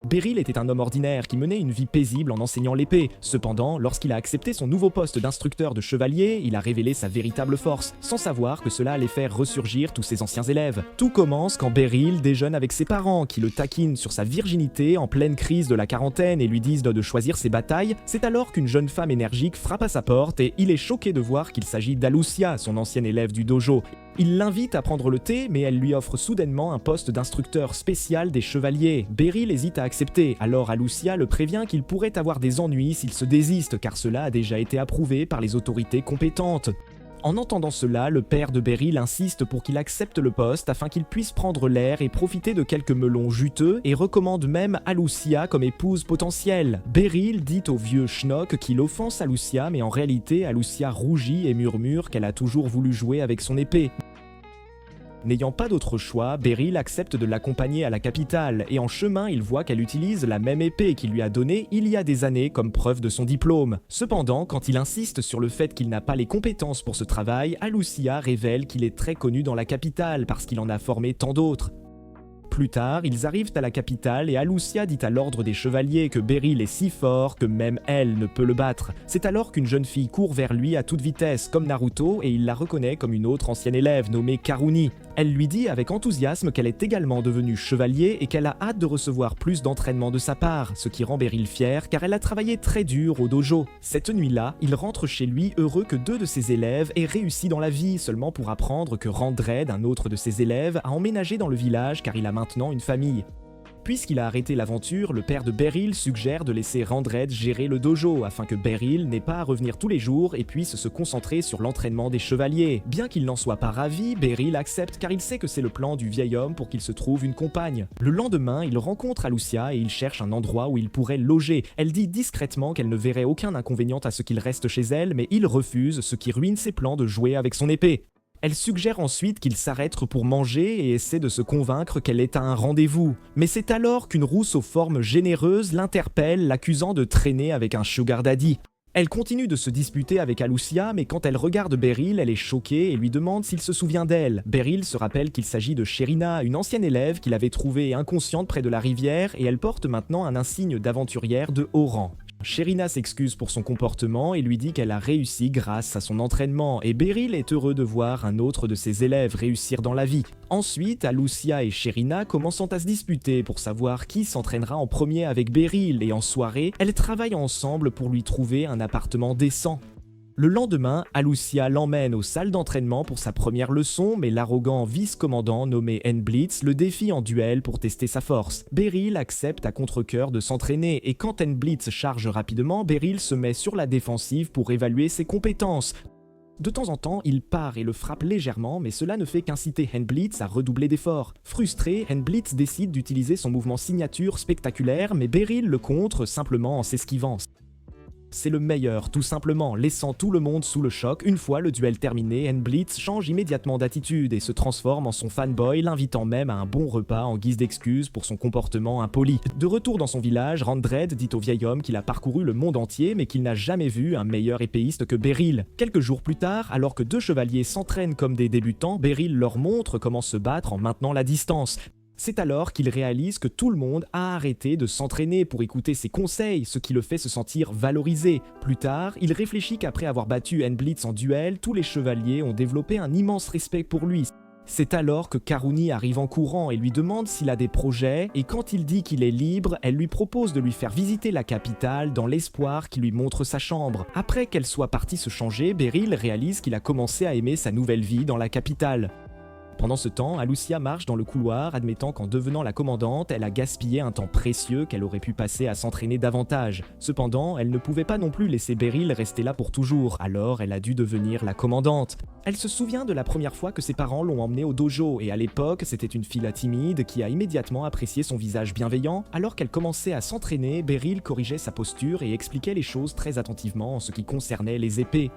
Beryl était un homme ordinaire qui menait une vie paisible en enseignant l'épée. Cependant, lorsqu'il a accepté son nouveau poste d'instructeur de chevalier, il a révélé sa véritable force, sans savoir que cela allait faire ressurgir tous ses anciens élèves. Tout commence quand Beryl déjeune avec ses parents, qui le taquinent sur sa virginité en pleine crise de la quarantaine et lui disent de choisir ses batailles. C'est alors qu'une jeune femme énergique frappe à sa porte et il est choqué de voir qu'il s'agit d'Alucia, son ancienne élève du dojo. Il l'invite à prendre le thé, mais elle lui offre soudainement un poste d'instructeur spécial des chevaliers. Beryl hésite à accepter, alors Alucia le prévient qu'il pourrait avoir des ennuis s'il se désiste, car cela a déjà été approuvé par les autorités compétentes. En entendant cela, le père de Beryl insiste pour qu'il accepte le poste afin qu'il puisse prendre l'air et profiter de quelques melons juteux et recommande même Alucia comme épouse potentielle. Beryl dit au vieux schnock qu'il offense Alucia, mais en réalité Alucia rougit et murmure qu'elle a toujours voulu jouer avec son épée. N'ayant pas d'autre choix, Beryl accepte de l'accompagner à la capitale et en chemin il voit qu'elle utilise la même épée qu'il lui a donnée il y a des années comme preuve de son diplôme. Cependant, quand il insiste sur le fait qu'il n'a pas les compétences pour ce travail, Alucia révèle qu'il est très connu dans la capitale parce qu'il en a formé tant d'autres. Plus tard, ils arrivent à la capitale et Alucia dit à l'ordre des chevaliers que Beryl est si fort que même elle ne peut le battre. C'est alors qu'une jeune fille court vers lui à toute vitesse, comme Naruto, et il la reconnaît comme une autre ancienne élève nommée Karuni. Elle lui dit avec enthousiasme qu'elle est également devenue chevalier et qu'elle a hâte de recevoir plus d'entraînement de sa part, ce qui rend Beryl fier car elle a travaillé très dur au dojo. Cette nuit-là, il rentre chez lui heureux que 2 de ses élèves aient réussi dans la vie, seulement pour apprendre que Randred, un autre de ses élèves, a emménagé dans le village car il a maintenant une famille. Puisqu'il a arrêté l'aventure, le père de Beryl suggère de laisser Randred gérer le dojo afin que Beryl n'ait pas à revenir tous les jours et puisse se concentrer sur l'entraînement des chevaliers. Bien qu'il n'en soit pas ravi, Beryl accepte car il sait que c'est le plan du vieil homme pour qu'il se trouve une compagne. Le lendemain, il rencontre Alucia et il cherche un endroit où il pourrait loger. Elle dit discrètement qu'elle ne verrait aucun inconvénient à ce qu'il reste chez elle, mais il refuse, ce qui ruine ses plans de jouer avec son épée. Elle suggère ensuite qu'il s'arrête pour manger et essaie de se convaincre qu'elle est à un rendez-vous. Mais c'est alors qu'une rousse aux formes généreuses l'interpelle, l'accusant de traîner avec un sugar daddy. Elle continue de se disputer avec Alucia, mais quand elle regarde Beryl, elle est choquée et lui demande s'il se souvient d'elle. Beryl se rappelle qu'il s'agit de Sherina, une ancienne élève qu'il avait trouvée inconsciente près de la rivière et elle porte maintenant un insigne d'aventurière de haut rang. Sherina s'excuse pour son comportement et lui dit qu'elle a réussi grâce à son entraînement et Beryl est heureux de voir un autre de ses élèves réussir dans la vie. Ensuite, Alucia et Sherina commencent à se disputer pour savoir qui s'entraînera en premier avec Beryl et en soirée, elles travaillent ensemble pour lui trouver un appartement décent. Le lendemain, Alucia l'emmène aux salles d'entraînement pour sa première leçon, mais l'arrogant vice-commandant nommé N-Blitz le défie en duel pour tester sa force. Beryl accepte à contre-cœur de s'entraîner et quand N-Blitz charge rapidement, Beryl se met sur la défensive pour évaluer ses compétences. De temps en temps, il part et le frappe légèrement, mais cela ne fait qu'inciter N-Blitz à redoubler d'efforts. Frustré, N-Blitz décide d'utiliser son mouvement signature spectaculaire, mais Beryl le contre simplement en s'esquivant. C'est le meilleur, tout simplement, laissant tout le monde sous le choc. Une fois le duel terminé, N-Blitz change immédiatement d'attitude et se transforme en son fanboy, l'invitant même à un bon repas en guise d'excuse pour son comportement impoli. De retour dans son village, Randred dit au vieil homme qu'il a parcouru le monde entier mais qu'il n'a jamais vu un meilleur épéiste que Beryl. Quelques jours plus tard, alors que 2 chevaliers s'entraînent comme des débutants, Beryl leur montre comment se battre en maintenant la distance. C'est alors qu'il réalise que tout le monde a arrêté de s'entraîner pour écouter ses conseils, ce qui le fait se sentir valorisé. Plus tard, il réfléchit qu'après avoir battu N-Blitz en duel, tous les chevaliers ont développé un immense respect pour lui. C'est alors que Karuni arrive en courant et lui demande s'il a des projets, et quand il dit qu'il est libre, elle lui propose de lui faire visiter la capitale dans l'espoir qu'il lui montre sa chambre. Après qu'elle soit partie se changer, Beryl réalise qu'il a commencé à aimer sa nouvelle vie dans la capitale. Pendant ce temps, Alucia marche dans le couloir, admettant qu'en devenant la commandante, elle a gaspillé un temps précieux qu'elle aurait pu passer à s'entraîner davantage. Cependant, elle ne pouvait pas non plus laisser Beryl rester là pour toujours, alors elle a dû devenir la commandante. Elle se souvient de la première fois que ses parents l'ont emmenée au dojo, et à l'époque, c'était une fille timide qui a immédiatement apprécié son visage bienveillant. Alors qu'elle commençait à s'entraîner, Beryl corrigeait sa posture et expliquait les choses très attentivement en ce qui concernait les épées.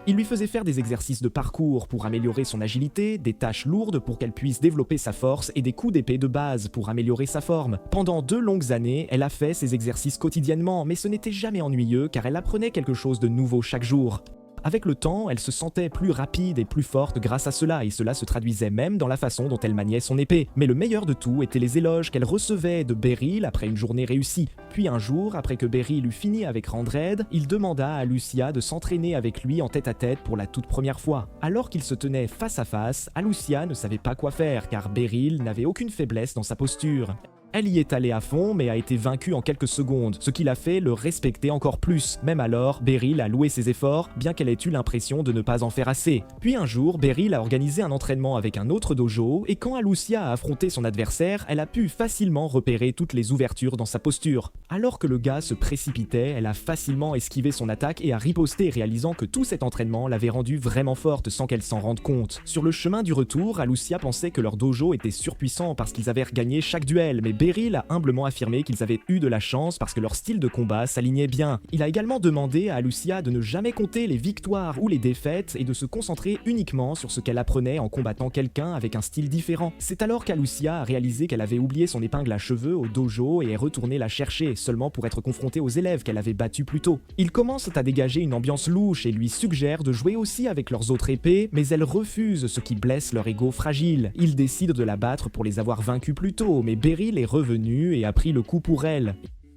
Il lui faisait faire des exercices de parcours pour améliorer son agilité, des tâches lourdes pour qu'elle puisse développer sa force et des coups d'épée de base pour améliorer sa forme. Pendant 2 longues années, elle a fait ces exercices quotidiennement, mais ce n'était jamais ennuyeux car elle apprenait quelque chose de nouveau chaque jour. Avec le temps, elle se sentait plus rapide et plus forte grâce à cela, et cela se traduisait même dans la façon dont elle maniait son épée. Mais le meilleur de tout étaient les éloges qu'elle recevait de Beryl après une journée réussie. Puis un jour, après que Beryl eut fini avec Randred, il demanda à Lucia de s'entraîner avec lui en tête-à-tête pour la toute première fois. Alors qu'ils se tenaient face à face, Alucia ne savait pas quoi faire car Beryl n'avait aucune faiblesse dans sa posture. Elle y est allée à fond mais a été vaincue en quelques secondes, ce qui l'a fait le respecter encore plus. Même alors, Beryl a loué ses efforts, bien qu'elle ait eu l'impression de ne pas en faire assez. Puis un jour, Beryl a organisé un entraînement avec un autre dojo, et quand Alucia a affronté son adversaire, elle a pu facilement repérer toutes les ouvertures dans sa posture. Alors que le gars se précipitait, elle a facilement esquivé son attaque et a riposté, réalisant que tout cet entraînement l'avait rendue vraiment forte sans qu'elle s'en rende compte. Sur le chemin du retour, Alucia pensait que leur dojo était surpuissant parce qu'ils avaient gagné chaque duel, mais Beryl a humblement affirmé qu'ils avaient eu de la chance parce que leur style de combat s'alignait bien. Il a également demandé à Alucia de ne jamais compter les victoires ou les défaites et de se concentrer uniquement sur ce qu'elle apprenait en combattant quelqu'un avec un style différent. C'est alors qu'Alucia a réalisé qu'elle avait oublié son épingle à cheveux au dojo et est retournée la chercher, seulement pour être confrontée aux élèves qu'elle avait battus plus tôt. Ils commencent à dégager une ambiance louche et lui suggèrent de jouer aussi avec leurs autres épées, mais elle refuse, ce qui blesse leur ego fragile. Ils décident de la battre pour les avoir vaincus plus tôt, mais Beryl est revenu et a pris le coup pour elle.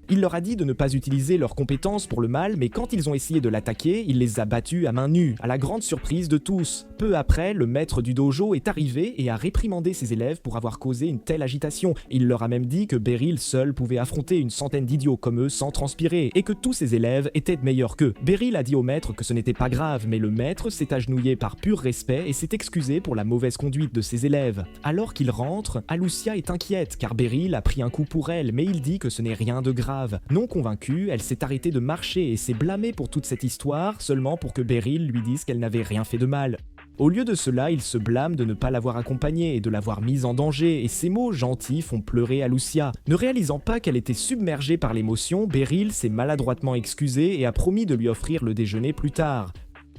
Il leur a dit de ne pas utiliser leurs compétences pour le mal, mais quand ils ont essayé de l'attaquer, il les a battus à main nue, à la grande surprise de tous. Peu après, le maître du dojo est arrivé et a réprimandé ses élèves pour avoir causé une telle agitation. Il leur a même dit que Beryl seul pouvait affronter une centaine d'idiots comme eux sans transpirer, et que tous ses élèves étaient meilleurs qu'eux. Beryl a dit au maître que ce n'était pas grave, mais le maître s'est agenouillé par pur respect et s'est excusé pour la mauvaise conduite de ses élèves. Alors qu'il rentre, Alucia est inquiète car Beryl a pris un coup pour elle, mais il dit que ce n'est rien de grave. Non convaincue, elle s'est arrêtée de marcher et s'est blâmée pour toute cette histoire seulement pour que Beryl lui dise qu'elle n'avait rien fait de mal. Au lieu de cela, il se blâme de ne pas l'avoir accompagnée et de l'avoir mise en danger, et ces mots gentils font pleurer Alucia. Ne réalisant pas qu'elle était submergée par l'émotion, Beryl s'est maladroitement excusé et a promis de lui offrir le déjeuner plus tard.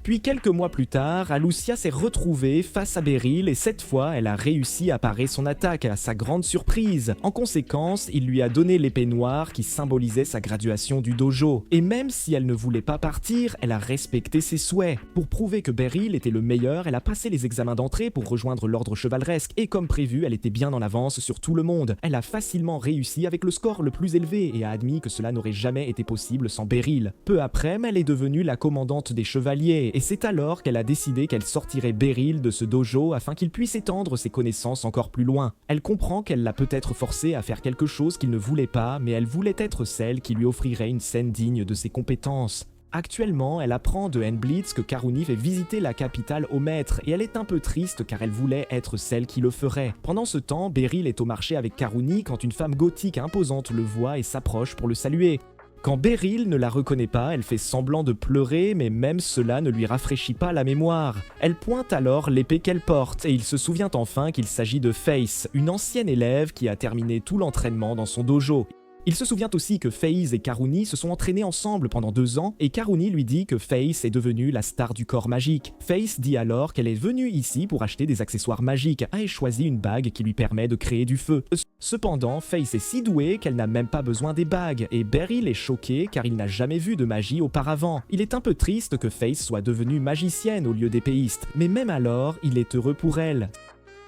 Puis quelques mois plus tard, Alucia s'est retrouvée face à Beryl et cette fois, elle a réussi à parer son attaque à sa grande surprise. En conséquence, il lui a donné l'épée noire qui symbolisait sa graduation du dojo. Et même si elle ne voulait pas partir, elle a respecté ses souhaits. Pour prouver que Beryl était le meilleur, elle a passé les examens d'entrée pour rejoindre l'ordre chevaleresque et comme prévu, elle était bien en avance sur tout le monde. Elle a facilement réussi avec le score le plus élevé et a admis que cela n'aurait jamais été possible sans Beryl. Peu après, elle est devenue la commandante des chevaliers. Et c'est alors qu'elle a décidé qu'elle sortirait Beryl de ce dojo afin qu'il puisse étendre ses connaissances encore plus loin. Elle comprend qu'elle l'a peut-être forcé à faire quelque chose qu'il ne voulait pas, mais elle voulait être celle qui lui offrirait une scène digne de ses compétences. Actuellement, elle apprend de N-Blitz que Karuni fait visiter la capitale au maître et elle est un peu triste car elle voulait être celle qui le ferait. Pendant ce temps, Beryl est au marché avec Karuni quand une femme gothique imposante le voit et s'approche pour le saluer. Quand Beryl ne la reconnaît pas, elle fait semblant de pleurer, mais même cela ne lui rafraîchit pas la mémoire. Elle pointe alors l'épée qu'elle porte, et il se souvient enfin qu'il s'agit de Face, une ancienne élève qui a terminé tout l'entraînement dans son dojo. Il se souvient aussi que FaZe et Karuni se sont entraînés ensemble pendant 2 ans et Karuni lui dit que Face est devenue la star du corps magique. Face dit alors qu'elle est venue ici pour acheter des accessoires magiques et choisit une bague qui lui permet de créer du feu. Cependant, Face est si douée qu'elle n'a même pas besoin des bagues et Beryl est choqué car il n'a jamais vu de magie auparavant. Il est un peu triste que Face soit devenue magicienne au lieu d'épéiste, mais même alors, il est heureux pour elle.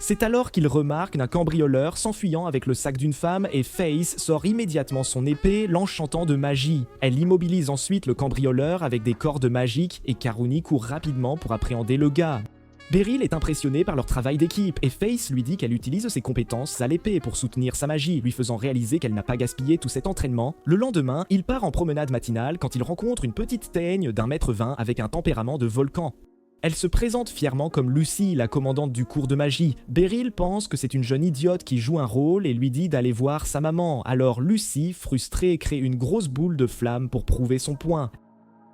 C'est alors qu'il remarque un cambrioleur s'enfuyant avec le sac d'une femme et Face sort immédiatement son épée, l'enchantant de magie. Elle immobilise ensuite le cambrioleur avec des cordes magiques et Karuni court rapidement pour appréhender le gars. Beryl est impressionné par leur travail d'équipe et Face lui dit qu'elle utilise ses compétences à l'épée pour soutenir sa magie, lui faisant réaliser qu'elle n'a pas gaspillé tout cet entraînement. Le lendemain, il part en promenade matinale quand il rencontre une petite teigne d'1,20 m avec un tempérament de volcan. Elle se présente fièrement comme Lucy, la commandante du cours de magie. Beryl pense que c'est une jeune idiote qui joue un rôle et lui dit d'aller voir sa maman. Alors Lucy, frustrée, crée une grosse boule de flamme pour prouver son point.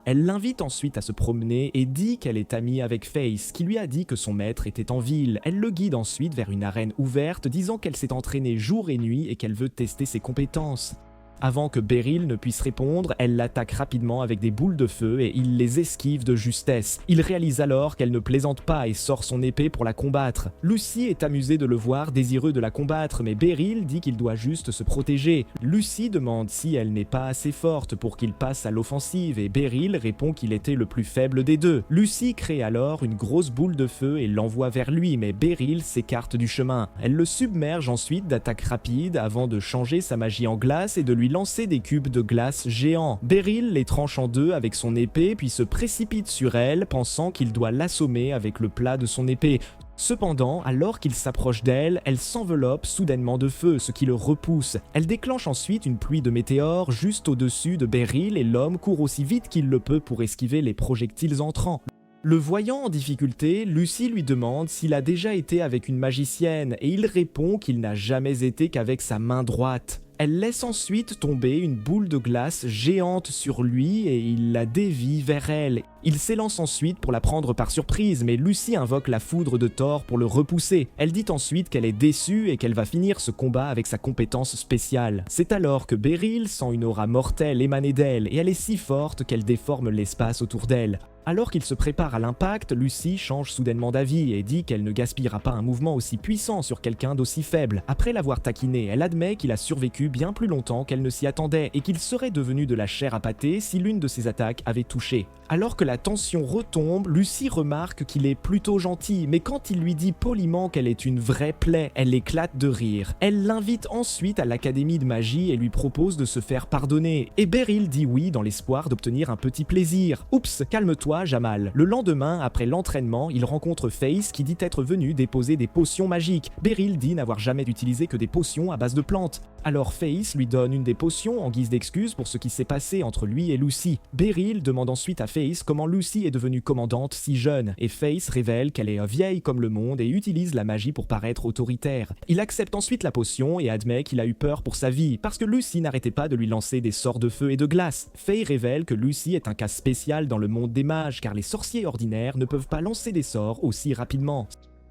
Elle l'invite ensuite à se promener et dit qu'elle est amie avec Face, qui lui a dit que son maître était en ville. Elle le guide ensuite vers une arène ouverte, disant qu'elle s'est entraînée jour et nuit et qu'elle veut tester ses compétences. Avant que Beryl ne puisse répondre, elle l'attaque rapidement avec des boules de feu et il les esquive de justesse. Il réalise alors qu'elle ne plaisante pas et sort son épée pour la combattre. Lucy est amusée de le voir, désireux de la combattre, mais Beryl dit qu'il doit juste se protéger. Lucy demande si elle n'est pas assez forte pour qu'il passe à l'offensive et Beryl répond qu'il était le plus faible des deux. Lucy crée alors une grosse boule de feu et l'envoie vers lui, mais Beryl s'écarte du chemin. Elle le submerge ensuite d'attaques rapides avant de changer sa magie en glace et de lui lancer des cubes de glace géants. Beryl les tranche en deux avec son épée puis se précipite sur elle, pensant qu'il doit l'assommer avec le plat de son épée. Cependant, alors qu'il s'approche d'elle, elle s'enveloppe soudainement de feu, ce qui le repousse. Elle déclenche ensuite une pluie de météores juste au-dessus de Beryl et l'homme court aussi vite qu'il le peut pour esquiver les projectiles entrants. Le voyant en difficulté, Lucy lui demande s'il a déjà été avec une magicienne et il répond qu'il n'a jamais été qu'avec sa main droite. Elle laisse ensuite tomber une boule de glace géante sur lui et il la dévie vers elle. Il s'élance ensuite pour la prendre par surprise, mais Lucy invoque la foudre de Thor pour le repousser. Elle dit ensuite qu'elle est déçue et qu'elle va finir ce combat avec sa compétence spéciale. C'est alors que Beryl sent une aura mortelle émaner d'elle et elle est si forte qu'elle déforme l'espace autour d'elle. Alors qu'il se prépare à l'impact, Lucy change soudainement d'avis et dit qu'elle ne gaspillera pas un mouvement aussi puissant sur quelqu'un d'aussi faible. Après l'avoir taquiné, elle admet qu'il a survécu bien plus longtemps qu'elle ne s'y attendait et qu'il serait devenu de la chair à pâté si l'une de ses attaques avait touché. Alors que la tension retombe, Lucy remarque qu'il est plutôt gentil, mais quand il lui dit poliment qu'elle est une vraie plaie, elle éclate de rire. Elle l'invite ensuite à l'académie de magie et lui propose de se faire pardonner. Et Beryl dit oui dans l'espoir d'obtenir un petit plaisir. Oups, calme-toi Jamal. Le lendemain, après l'entraînement, il rencontre Face qui dit être venu déposer des potions magiques. Beryl dit n'avoir jamais utilisé que des potions à base de plantes. Alors Face lui donne une des potions en guise d'excuse pour ce qui s'est passé entre lui et Lucy. Beryl demande ensuite à Face comment Lucy est devenue commandante si jeune, et Face révèle qu'elle est vieille comme le monde et utilise la magie pour paraître autoritaire. Il accepte ensuite la potion et admet qu'il a eu peur pour sa vie, parce que Lucy n'arrêtait pas de lui lancer des sorts de feu et de glace. Faye révèle que Lucy est un cas spécial dans le monde des mages, car les sorciers ordinaires ne peuvent pas lancer des sorts aussi rapidement.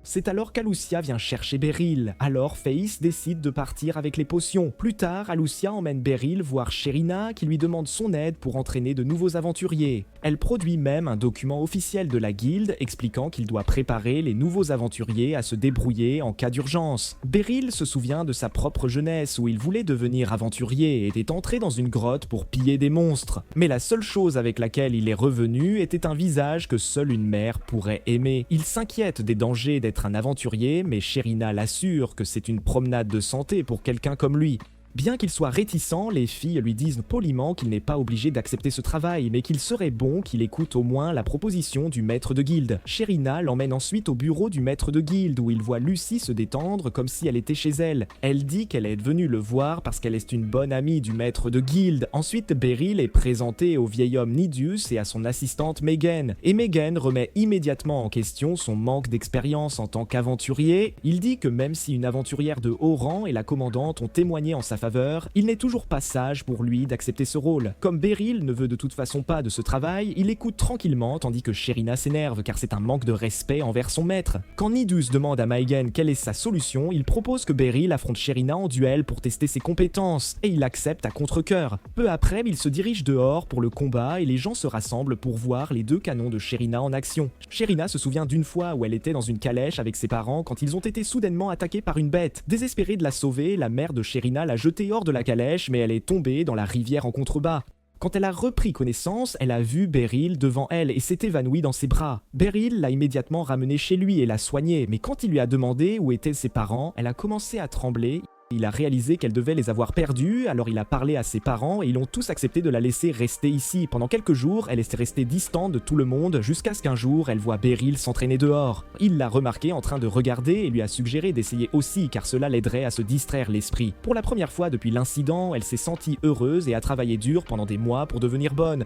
C'est alors qu'Alucia vient chercher Beryl. Alors Face décide de partir avec les potions. Plus tard, Alucia emmène Beryl voir Sherina qui lui demande son aide pour entraîner de nouveaux aventuriers. Elle produit même un document officiel de la guilde expliquant qu'il doit préparer les nouveaux aventuriers à se débrouiller en cas d'urgence. Beryl se souvient de sa propre jeunesse où il voulait devenir aventurier et était entré dans une grotte pour piller des monstres. Mais la seule chose avec laquelle il est revenu était un visage que seule une mère pourrait aimer. Il s'inquiète des dangers d'être un aventurier, mais Sherina l'assure que c'est une promenade de santé pour quelqu'un comme lui. Bien qu'il soit réticent, les filles lui disent poliment qu'il n'est pas obligé d'accepter ce travail, mais qu'il serait bon qu'il écoute au moins la proposition du maître de guilde. Sherina l'emmène ensuite au bureau du maître de guilde, où il voit Lucy se détendre comme si elle était chez elle. Elle dit qu'elle est venue le voir parce qu'elle est une bonne amie du maître de guilde. Ensuite, Beryl est présenté au vieil homme Nidius et à son assistante Megan. Et Megan remet immédiatement en question son manque d'expérience en tant qu'aventurier. Il dit que même si une aventurière de haut rang et la commandante ont témoigné en sa faveur, il n'est toujours pas sage pour lui d'accepter ce rôle. Comme Beryl ne veut de toute façon pas de ce travail, il écoute tranquillement tandis que Sherina s'énerve car c'est un manque de respect envers son maître. Quand Nidus demande à Megan quelle est sa solution, il propose que Beryl affronte Sherina en duel pour tester ses compétences, et il accepte à contre-cœur. Peu après, il se dirige dehors pour le combat et les gens se rassemblent pour voir les deux canons de Sherina en action. Sherina se souvient d'une fois où elle était dans une calèche avec ses parents quand ils ont été soudainement attaqués par une bête. Désespérée de la sauver, la mère de Sherina l'a jetée hors de la calèche, mais elle est tombée dans la rivière en contrebas. Quand elle a repris connaissance, elle a vu Beryl devant elle et s'est évanouie dans ses bras. Beryl l'a immédiatement ramenée chez lui et l'a soignée, mais quand il lui a demandé où étaient ses parents, elle a commencé à trembler. Il a réalisé qu'elle devait les avoir perdus, alors il a parlé à ses parents et ils ont tous accepté de la laisser rester ici. Pendant quelques jours, elle est restée distante de tout le monde jusqu'à ce qu'un jour, elle voit Beryl s'entraîner dehors. Il l'a remarqué en train de regarder et lui a suggéré d'essayer aussi car cela l'aiderait à se distraire l'esprit. Pour la première fois depuis l'incident, elle s'est sentie heureuse et a travaillé dur pendant des mois pour devenir bonne.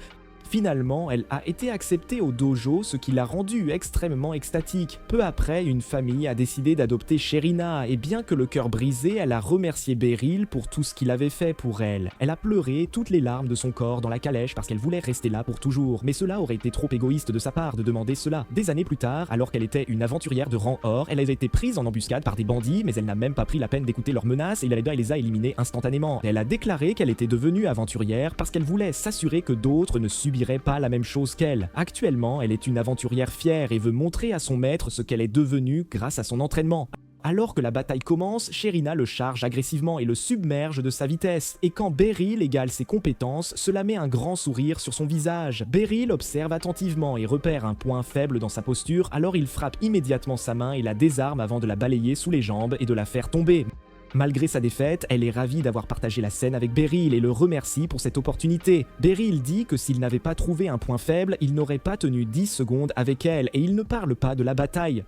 Finalement, elle a été acceptée au dojo, ce qui l'a rendue extrêmement extatique. Peu après, une famille a décidé d'adopter Sherina, et bien que le cœur brisé, elle a remercié Beryl pour tout ce qu'il avait fait pour elle. Elle a pleuré toutes les larmes de son corps dans la calèche parce qu'elle voulait rester là pour toujours, mais cela aurait été trop égoïste de sa part de demander cela. Des années plus tard, alors qu'elle était une aventurière de rang or, elle avait été prise en embuscade par des bandits, mais elle n'a même pas pris la peine d'écouter leurs menaces et elle les a éliminés instantanément. Elle a déclaré qu'elle était devenue aventurière parce qu'elle voulait s'assurer que d'autres ne subiraient pas la même chose qu'elle. Actuellement, elle est une aventurière fière et veut montrer à son maître ce qu'elle est devenue grâce à son entraînement. Alors que la bataille commence, Sherina le charge agressivement et le submerge de sa vitesse. Et quand Beryl égale ses compétences, cela met un grand sourire sur son visage. Beryl observe attentivement et repère un point faible dans sa posture, alors il frappe immédiatement sa main et la désarme avant de la balayer sous les jambes et de la faire tomber. Malgré sa défaite, elle est ravie d'avoir partagé la scène avec Beryl et le remercie pour cette opportunité. Beryl dit que s'il n'avait pas trouvé un point faible, il n'aurait pas tenu 10 secondes avec elle et il ne parle pas de la bataille.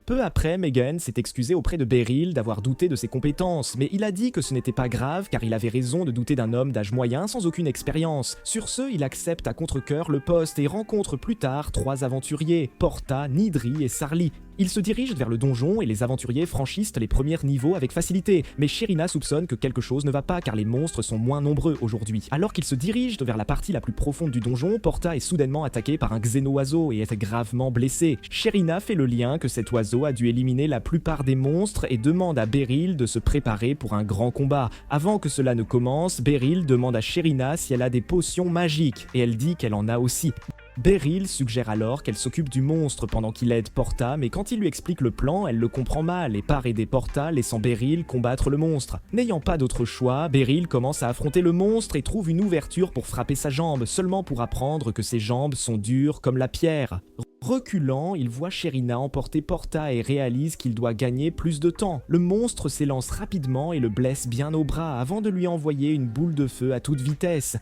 Peu après, Megan s'est excusé auprès de Beryl d'avoir douté de ses compétences, mais il a dit que ce n'était pas grave car il avait raison de douter d'un homme d'âge moyen sans aucune expérience. Sur ce, il accepte à contre-cœur le poste et rencontre plus tard 3 aventuriers, Porta, Nidri et Sarli. Ils se dirigent vers le donjon et les aventuriers franchissent les premiers niveaux avec facilité, mais Sherina soupçonne que quelque chose ne va pas car les monstres sont moins nombreux aujourd'hui. Alors qu'ils se dirigent vers la partie la plus profonde du donjon, Porta est soudainement attaqué par un xéno-oiseau et est gravement blessé. Sherina fait le lien que cet oiseau a dû éliminer la plupart des monstres et demande à Beryl de se préparer pour un grand combat. Avant que cela ne commence, Beryl demande à Sherina si elle a des potions magiques et elle dit qu'elle en a aussi. Beryl suggère alors qu'elle s'occupe du monstre pendant qu'il aide Porta, mais quand il lui explique le plan, elle le comprend mal et part aider Porta, laissant Beryl combattre le monstre. N'ayant pas d'autre choix, Beryl commence à affronter le monstre et trouve une ouverture pour frapper sa jambe, seulement pour apprendre que ses jambes sont dures comme la pierre. Reculant, il voit Sherina emporter Porta et réalise qu'il doit gagner plus de temps. Le monstre s'élance rapidement et le blesse bien au bras avant de lui envoyer une boule de feu à toute vitesse.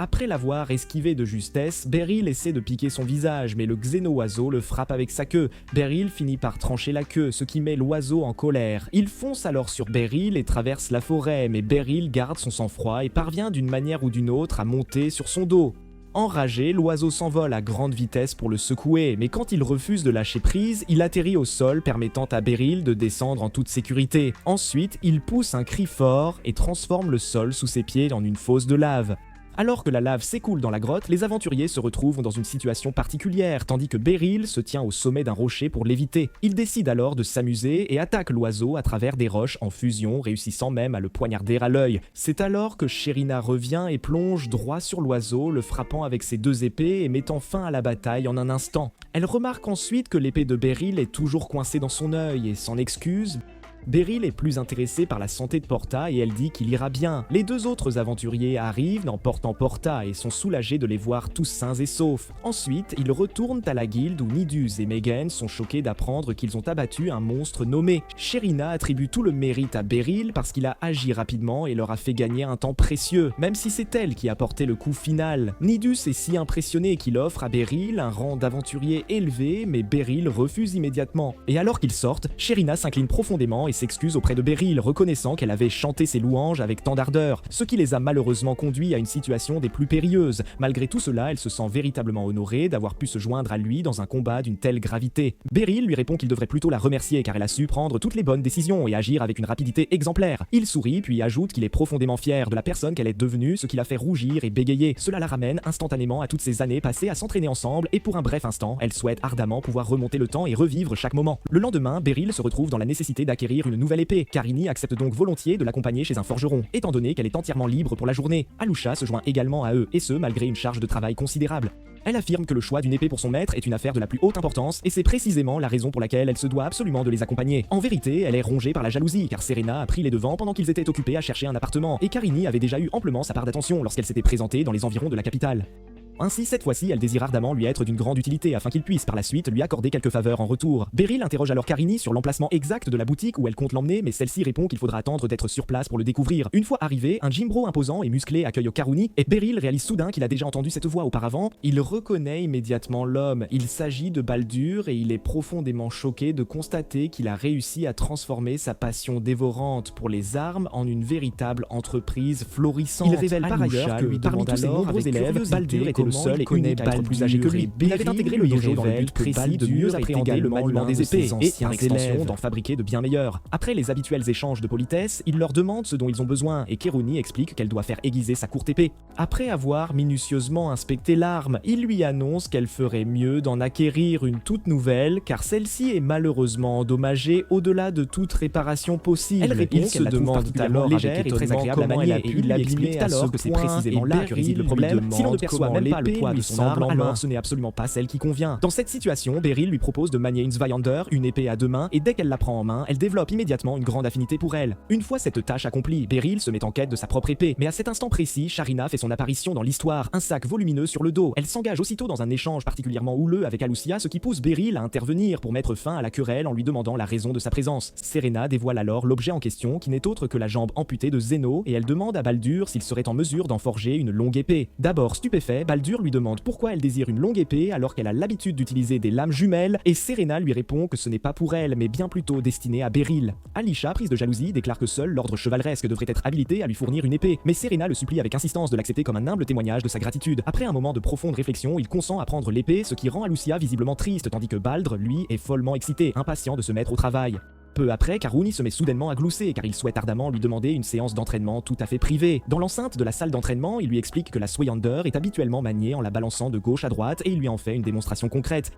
Après l'avoir esquivé de justesse, Beryl essaie de piquer son visage, mais le xéno-oiseau le frappe avec sa queue. Beryl finit par trancher la queue, ce qui met l'oiseau en colère. Il fonce alors sur Beryl et traverse la forêt, mais Beryl garde son sang-froid et parvient d'une manière ou d'une autre à monter sur son dos. Enragé, l'oiseau s'envole à grande vitesse pour le secouer, mais quand il refuse de lâcher prise, il atterrit au sol permettant à Beryl de descendre en toute sécurité. Ensuite, il pousse un cri fort et transforme le sol sous ses pieds en une fosse de lave. Alors que la lave s'écoule dans la grotte, les aventuriers se retrouvent dans une situation particulière, tandis que Beryl se tient au sommet d'un rocher pour l'éviter. Il décide alors de s'amuser et attaque l'oiseau à travers des roches en fusion, réussissant même à le poignarder à l'œil. C'est alors que Sherina revient et plonge droit sur l'oiseau, le frappant avec ses 2 épées et mettant fin à la bataille en un instant. Elle remarque ensuite que l'épée de Beryl est toujours coincée dans son œil et s'en excuse. Beryl est plus intéressée par la santé de Porta et elle dit qu'il ira bien. Les 2 autres aventuriers arrivent en portant Porta et sont soulagés de les voir tous sains et saufs. Ensuite, ils retournent à la guilde où Nidus et Megan sont choqués d'apprendre qu'ils ont abattu un monstre nommé. Sherina attribue tout le mérite à Beryl parce qu'il a agi rapidement et leur a fait gagner un temps précieux, même si c'est elle qui a porté le coup final. Nidus est si impressionné qu'il offre à Beryl un rang d'aventurier élevé, mais Beryl refuse immédiatement. Et alors qu'ils sortent, Sherina s'incline profondément et s'excuse auprès de Beryl, reconnaissant qu'elle avait chanté ses louanges avec tant d'ardeur, ce qui les a malheureusement conduits à une situation des plus périlleuses. Malgré tout cela, elle se sent véritablement honorée d'avoir pu se joindre à lui dans un combat d'une telle gravité. Beryl lui répond qu'il devrait plutôt la remercier car elle a su prendre toutes les bonnes décisions et agir avec une rapidité exemplaire. Il sourit puis ajoute qu'il est profondément fier de la personne qu'elle est devenue, ce qui la fait rougir et bégayer. Cela la ramène instantanément à toutes ces années passées à s'entraîner ensemble et pour un bref instant, elle souhaite ardemment pouvoir remonter le temps et revivre chaque moment. Le lendemain, Beryl se retrouve dans la nécessité d'acquérir une nouvelle épée. Karini accepte donc volontiers de l'accompagner chez un forgeron, étant donné qu'elle est entièrement libre pour la journée. Alusha se joint également à eux, et ce malgré une charge de travail considérable. Elle affirme que le choix d'une épée pour son maître est une affaire de la plus haute importance, et c'est précisément la raison pour laquelle elle se doit absolument de les accompagner. En vérité, elle est rongée par la jalousie, car Serena a pris les devants pendant qu'ils étaient occupés à chercher un appartement, et Karini avait déjà eu amplement sa part d'attention lorsqu'elle s'était présentée dans les environs de la capitale. Ainsi, cette fois-ci, elle désire ardemment lui être d'une grande utilité afin qu'il puisse par la suite lui accorder quelques faveurs en retour. Beryl interroge alors Karini sur l'emplacement exact de la boutique où elle compte l'emmener, mais celle-ci répond qu'il faudra attendre d'être sur place pour le découvrir. Une fois arrivé, un Jim Bro imposant et musclé accueille Karuni et Beryl réalise soudain qu'il a déjà entendu cette voix auparavant. Il reconnaît immédiatement l'homme. Il s'agit de Baldur et il est profondément choqué de constater qu'il a réussi à transformer sa passion dévorante pour les armes en une véritable entreprise florissante. Il révèle par ailleurs que parmi tous ses nombreux élèves, Baldur était le seul et unique à être plus âgé que lui. Il avait intégré le dojo dans le but précis de mieux appréhender le maniement des épées et, par extension, d'en fabriquer de bien meilleures. Après les habituels échanges de politesse, il leur demande ce dont ils ont besoin et Karuni explique qu'elle doit faire aiguiser sa courte épée. Après avoir minutieusement inspecté l'arme, il lui annonce qu'elle ferait mieux d'en acquérir une toute nouvelle car celle-ci est malheureusement endommagée au-delà de toute réparation possible. Elle répond qu'elle la trouve particulièrement légère et très agréable à manier et il lui explique alors que c'est précisément là que réside le problème. Si l'on ne perçoit même pas le poids de son arme, alors ce n'est absolument pas celle qui convient. Dans cette situation, Beryl lui propose de manier une Zweihander, une épée à deux mains, et dès qu'elle la prend en main, elle développe immédiatement une grande affinité pour elle. Une fois cette tâche accomplie, Beryl se met en quête de sa propre épée, mais à cet instant précis, Sharina fait son apparition dans l'histoire, un sac volumineux sur le dos. Elle s'engage aussitôt dans un échange particulièrement houleux avec Alucia, ce qui pousse Beryl à intervenir pour mettre fin à la querelle en lui demandant la raison de sa présence. Serena dévoile alors l'objet en question, qui n'est autre que la jambe amputée de Zeno, et elle demande à Baldur s'il serait en mesure d'en forger une longue épée. D'abord stupéfait, Baldur lui demande pourquoi elle désire une longue épée alors qu'elle a l'habitude d'utiliser des lames jumelles, et Serena lui répond que ce n'est pas pour elle, mais bien plutôt destiné à Beryl. Alisha, prise de jalousie, déclare que seul l'ordre chevaleresque devrait être habilité à lui fournir une épée, mais Serena le supplie avec insistance de l'accepter comme un humble témoignage de sa gratitude. Après un moment de profonde réflexion, il consent à prendre l'épée, ce qui rend Alucia visiblement triste, tandis que Baldr, lui, est follement excité, impatient de se mettre au travail. Peu après, Karuni se met soudainement à glousser car il souhaite ardemment lui demander une séance d'entraînement tout à fait privée. Dans l'enceinte de la salle d'entraînement, il lui explique que la Zweihander est habituellement maniée en la balançant de gauche à droite et il lui en fait une démonstration concrète.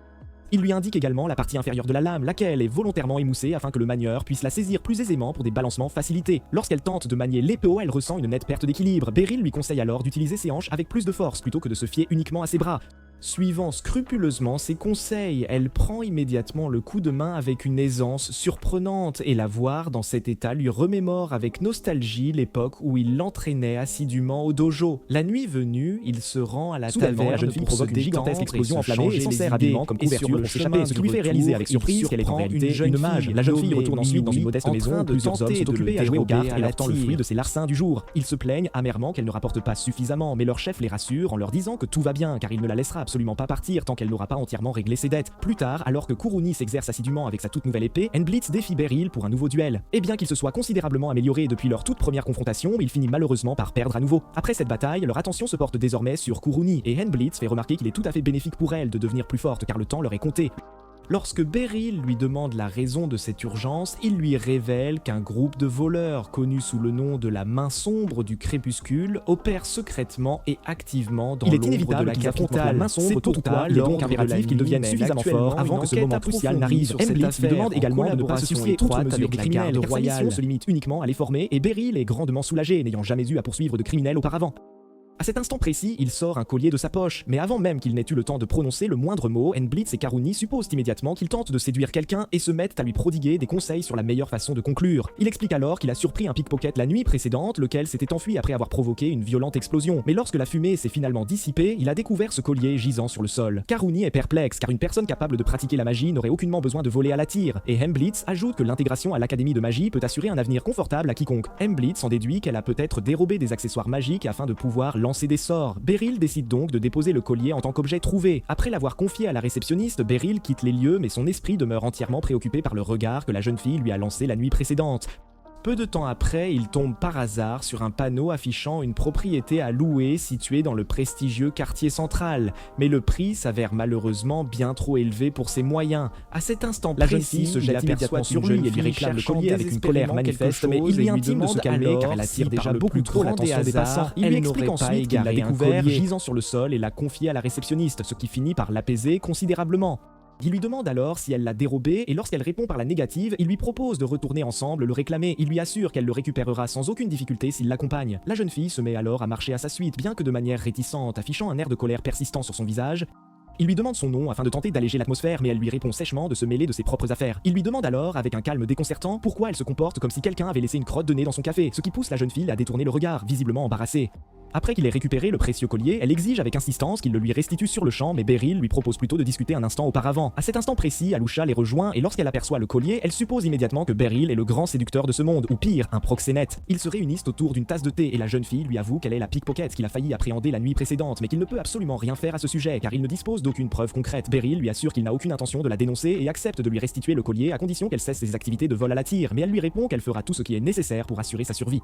Il lui indique également la partie inférieure de la lame, laquelle est volontairement émoussée afin que le manieur puisse la saisir plus aisément pour des balancements facilités. Lorsqu'elle tente de manier l'épée, elle ressent une nette perte d'équilibre. Beryl lui conseille alors d'utiliser ses hanches avec plus de force plutôt que de se fier uniquement à ses bras. Suivant scrupuleusement ses conseils, elle prend immédiatement le coup de main avec une aisance surprenante et la voir dans cet état lui remémore avec nostalgie l'époque où il l'entraînait assidûment au dojo. La nuit venue, il se rend à la taverne. La jeune fille provoque une gigantesque explosion enflammée et s'en sert habilement comme couverture pour s'échapper, ce qui lui fait réaliser avec surprise qu'elle est en réalité une mage. La jeune fille retourne ensuite dans une modeste maison où plusieurs hommes sont occupés à jouer aux cartes et apportant le fruit de ses larcins du jour. Ils se plaignent amèrement qu'elle ne rapporte pas suffisamment, mais leur chef les rassure en leur disant que tout va bien car il ne la laissera absolument pas partir tant qu'elle n'aura pas entièrement réglé ses dettes. Plus tard, alors que Kuruni s'exerce assidûment avec sa toute nouvelle épée, Henblitz défie Beryl pour un nouveau duel. Et bien qu'il se soit considérablement amélioré depuis leur toute première confrontation, il finit malheureusement par perdre à nouveau. Après cette bataille, leur attention se porte désormais sur Kuruni et Henblitz fait remarquer qu'il est tout à fait bénéfique pour elle de devenir plus forte car le temps leur est compté. Lorsque Beryl lui demande la raison de cette urgence, il lui révèle qu'un groupe de voleurs, connu sous le nom de la Main Sombre du Crépuscule, opère secrètement et activement dans l'ombre de la capitale. La Main Sombre, tôt ou tard, il est donc impératif qu'ils deviennent suffisamment forts avant que ce moment crucial n'arrive. Henblitz lui demande également de ne pas se soucier outre mesure des criminels, car sa mission se limite uniquement à les former, et Beryl est grandement soulagé, n'ayant jamais eu à poursuivre de criminels auparavant. À cet instant précis, il sort un collier de sa poche, mais avant même qu'il n'ait eu le temps de prononcer le moindre mot, Henblitz et Karuni supposent immédiatement qu'il tente de séduire quelqu'un et se mettent à lui prodiguer des conseils sur la meilleure façon de conclure. Il explique alors qu'il a surpris un pickpocket la nuit précédente, lequel s'était enfui après avoir provoqué une violente explosion. Mais lorsque la fumée s'est finalement dissipée, il a découvert ce collier gisant sur le sol. Karuni est perplexe, car une personne capable de pratiquer la magie n'aurait aucunement besoin de voler à la tire, et Henblitz ajoute que l'intégration à l'académie de magie peut assurer un avenir confortable à quiconque. Henblitz en déduit qu'elle a peut-être dérobé des accessoires magiques afin de pouvoir lancer des sorts. Beryl décide donc de déposer le collier en tant qu'objet trouvé. Après l'avoir confié à la réceptionniste, Beryl quitte les lieux mais son esprit demeure entièrement préoccupé par le regard que la jeune fille lui a lancé la nuit précédente. Peu de temps après, il tombe par hasard sur un panneau affichant une propriété à louer située dans le prestigieux quartier central, mais le prix s'avère malheureusement bien trop élevé pour ses moyens. À cet instant La jeune précis, fille se il jette aperçoit sur sur lui lui et lui réclame le collier avec une colère manifeste, mais il lui intime de se calmer car elle attire déjà beaucoup trop l'attention des passants. Il lui explique ensuite qu'il l'a découvert gisant sur le sol et l'a confié à la réceptionniste, ce qui finit par l'apaiser considérablement. Il lui demande alors si elle l'a dérobé et lorsqu'elle répond par la négative, il lui propose de retourner ensemble le réclamer. Il lui assure qu'elle le récupérera sans aucune difficulté s'il l'accompagne. La jeune fille se met alors à marcher à sa suite, bien que de manière réticente, affichant un air de colère persistant sur son visage. Il lui demande son nom afin de tenter d'alléger l'atmosphère, mais elle lui répond sèchement de se mêler de ses propres affaires. Il lui demande alors, avec un calme déconcertant, pourquoi elle se comporte comme si quelqu'un avait laissé une crotte de nez dans son café, ce qui pousse la jeune fille à détourner le regard, visiblement embarrassée. Après qu'il ait récupéré le précieux collier, elle exige avec insistance qu'il le lui restitue sur le champ, mais Beryl lui propose plutôt de discuter un instant auparavant. À cet instant précis, Alucia les rejoint et lorsqu'elle aperçoit le collier, elle suppose immédiatement que Beryl est le grand séducteur de ce monde, ou pire, un proxénète. Ils se réunissent autour d'une tasse de thé et la jeune fille lui avoue qu'elle est la pickpocket qu'il a failli appréhender la nuit précédente, mais qu'il ne peut absolument rien faire à ce sujet car il ne dispose d'aucune preuve concrète. Beryl lui assure qu'il n'a aucune intention de la dénoncer et accepte de lui restituer le collier à condition qu'elle cesse ses activités de vol à la tire, mais elle lui répond qu'elle fera tout ce qui est nécessaire pour assurer sa survie.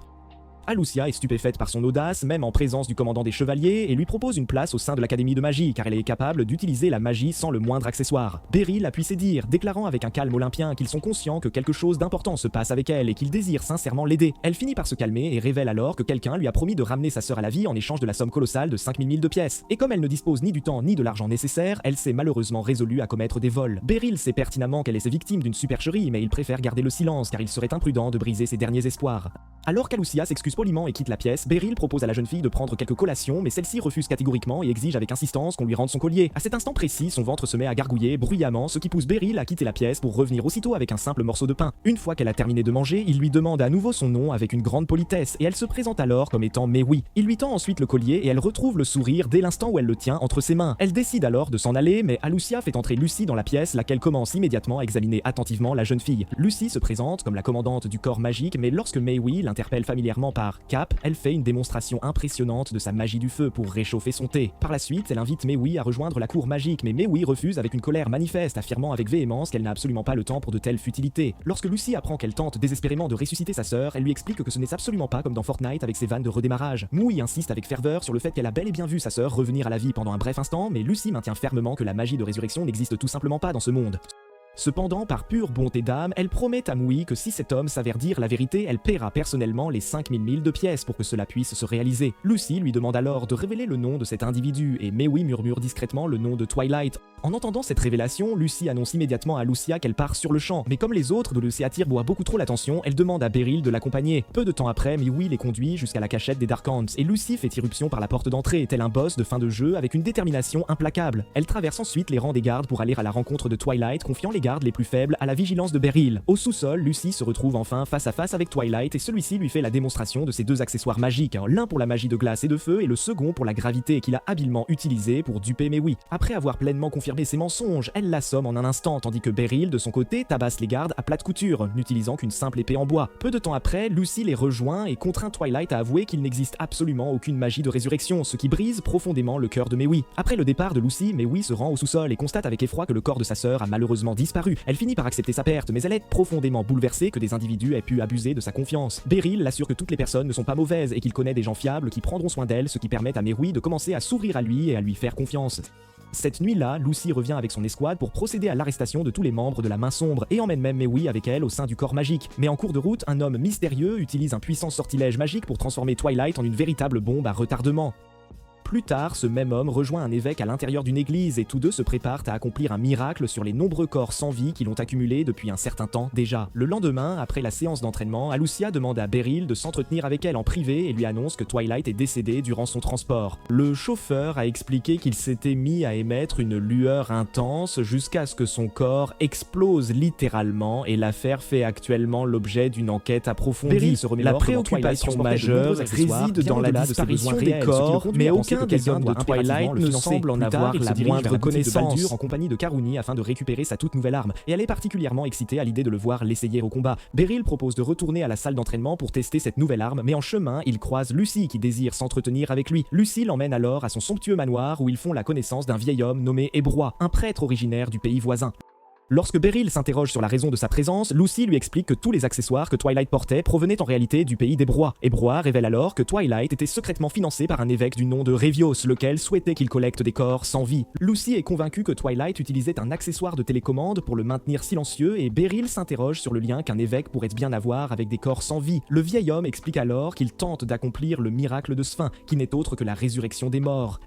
Alucia est stupéfaite par son audace, même en présence du commandant des chevaliers, et lui propose une place au sein de l'académie de magie, car elle est capable d'utiliser la magie sans le moindre accessoire. Beryl appuie ses dires, déclarant avec un calme olympien qu'ils sont conscients que quelque chose d'important se passe avec elle et qu'ils désirent sincèrement l'aider. Elle finit par se calmer et révèle alors que quelqu'un lui a promis de ramener sa sœur à la vie en échange de la somme colossale de 5000 000 de pièces. Et comme elle ne dispose ni du temps ni de l'argent nécessaire, elle s'est malheureusement résolue à commettre des vols. Beryl sait pertinemment qu'elle est victime d'une supercherie, mais il préfère garder le silence car il serait imprudent de briser ses derniers espoirs. Alors qu'Alucia s'excuse poliment et quitte la pièce, Beryl propose à la jeune fille de prendre quelques collations, mais celle-ci refuse catégoriquement et exige avec insistance qu'on lui rende son collier. À cet instant précis, son ventre se met à gargouiller bruyamment, ce qui pousse Beryl à quitter la pièce pour revenir aussitôt avec un simple morceau de pain. Une fois qu'elle a terminé de manger, il lui demande à nouveau son nom avec une grande politesse et elle se présente alors comme étant Mewi. Il lui tend ensuite le collier et elle retrouve le sourire dès l'instant où elle le tient entre ses mains. Elle décide alors de s'en aller, mais Alucia fait entrer Lucy dans la pièce, laquelle commence immédiatement à examiner attentivement la jeune fille. Lucy se présente comme la commandante du corps magique, mais lorsque Mewi l'interpelle familièrement par Cap, elle fait une démonstration impressionnante de sa magie du feu pour réchauffer son thé. Par la suite, elle invite Mewi à rejoindre la cour magique, mais Mewi refuse avec une colère manifeste, affirmant avec véhémence qu'elle n'a absolument pas le temps pour de telles futilités. Lorsque Lucy apprend qu'elle tente désespérément de ressusciter sa sœur, elle lui explique que ce n'est absolument pas comme dans Fortnite avec ses vannes de redémarrage. Mewi insiste avec ferveur sur le fait qu'elle a bel et bien vu sa sœur revenir à la vie pendant un bref instant, mais Lucy maintient fermement que la magie de résurrection n'existe tout simplement pas dans ce monde. Cependant, par pure bonté d'âme, elle promet à Mewi que si cet homme s'avère dire la vérité, elle paiera personnellement les 5000 000 de pièces pour que cela puisse se réaliser. Lucy lui demande alors de révéler le nom de cet individu, et Mewi murmure discrètement le nom de Twilight. En entendant cette révélation, Lucy annonce immédiatement à Lucia qu'elle part sur le champ, mais comme les autres de Lucy attirent beaucoup trop l'attention, elle demande à Beryl de l'accompagner. Peu de temps après, Mewi les conduit jusqu'à la cachette des Dark Hands, et Lucy fait irruption par la porte d'entrée, tel un boss de fin de jeu avec une détermination implacable. Elle traverse ensuite les rangs des gardes pour aller à la rencontre de Twilight, confiant les gardes les plus faibles à la vigilance de Beryl. Au sous-sol, Lucy se retrouve enfin face à face avec Twilight et celui-ci lui fait la démonstration de ses deux accessoires magiques, l'un pour la magie de glace et de feu et le second pour la gravité qu'il a habilement utilisé pour duper Mewi. Après avoir pleinement confirmé ses mensonges, elle l'assomme en un instant tandis que Beryl de son côté tabasse les gardes à plate couture, n'utilisant qu'une simple épée en bois. Peu de temps après, Lucy les rejoint et contraint Twilight à avouer qu'il n'existe absolument aucune magie de résurrection, ce qui brise profondément le cœur de Mewi. Après le départ de Lucy, Mewi se rend au sous-sol et constate avec effroi que le corps de sa sœur a malheureusement disparu. Elle finit par accepter sa perte, mais elle est profondément bouleversée que des individus aient pu abuser de sa confiance. Beryl l'assure que toutes les personnes ne sont pas mauvaises et qu'il connaît des gens fiables qui prendront soin d'elle, ce qui permet à Mewi de commencer à s'ouvrir à lui et à lui faire confiance. Cette nuit-là, Lucy revient avec son escouade pour procéder à l'arrestation de tous les membres de la Main Sombre et emmène même Mewi avec elle au sein du corps magique. Mais en cours de route, un homme mystérieux utilise un puissant sortilège magique pour transformer Twilight en une véritable bombe à retardement. Plus tard, ce même homme rejoint un évêque à l'intérieur d'une église et tous deux se préparent à accomplir un miracle sur les nombreux corps sans vie qui l'ont accumulé depuis un certain temps déjà. Le lendemain, après la séance d'entraînement, Alucia demande à Beryl de s'entretenir avec elle en privé et lui annonce que Twilight est décédée durant son transport. Le chauffeur a expliqué qu'il s'était mis à émettre une lueur intense jusqu'à ce que son corps explose littéralement et l'affaire fait actuellement l'objet d'une enquête approfondie. Beryl se remémore La préoccupation majeure réside dans la disparition des corps, mais aucun des hommes de Twilight ne semble en avoir la moindre connaissance. En compagnie de Karuni afin de récupérer sa toute nouvelle arme, et elle est particulièrement excitée à l'idée de le voir l'essayer au combat. Beryl propose de retourner à la salle d'entraînement pour tester cette nouvelle arme, mais en chemin, il croise Lucy qui désire s'entretenir avec lui. Lucy l'emmène alors à son somptueux manoir où ils font la connaissance d'un vieil homme nommé Ebrois, un prêtre originaire du pays voisin. Lorsque Beryl s'interroge sur la raison de sa présence, Lucy lui explique que tous les accessoires que Twilight portait provenaient en réalité du pays d'Ebrois. Ebrois révèle alors que Twilight était secrètement financé par un évêque du nom de Revios, lequel souhaitait qu'il collecte des corps sans vie. Lucy est convaincue que Twilight utilisait un accessoire de télécommande pour le maintenir silencieux et Beryl s'interroge sur le lien qu'un évêque pourrait bien avoir avec des corps sans vie. Le vieil homme explique alors qu'il tente d'accomplir le miracle de Sphinx, qui n'est autre que la résurrection des morts.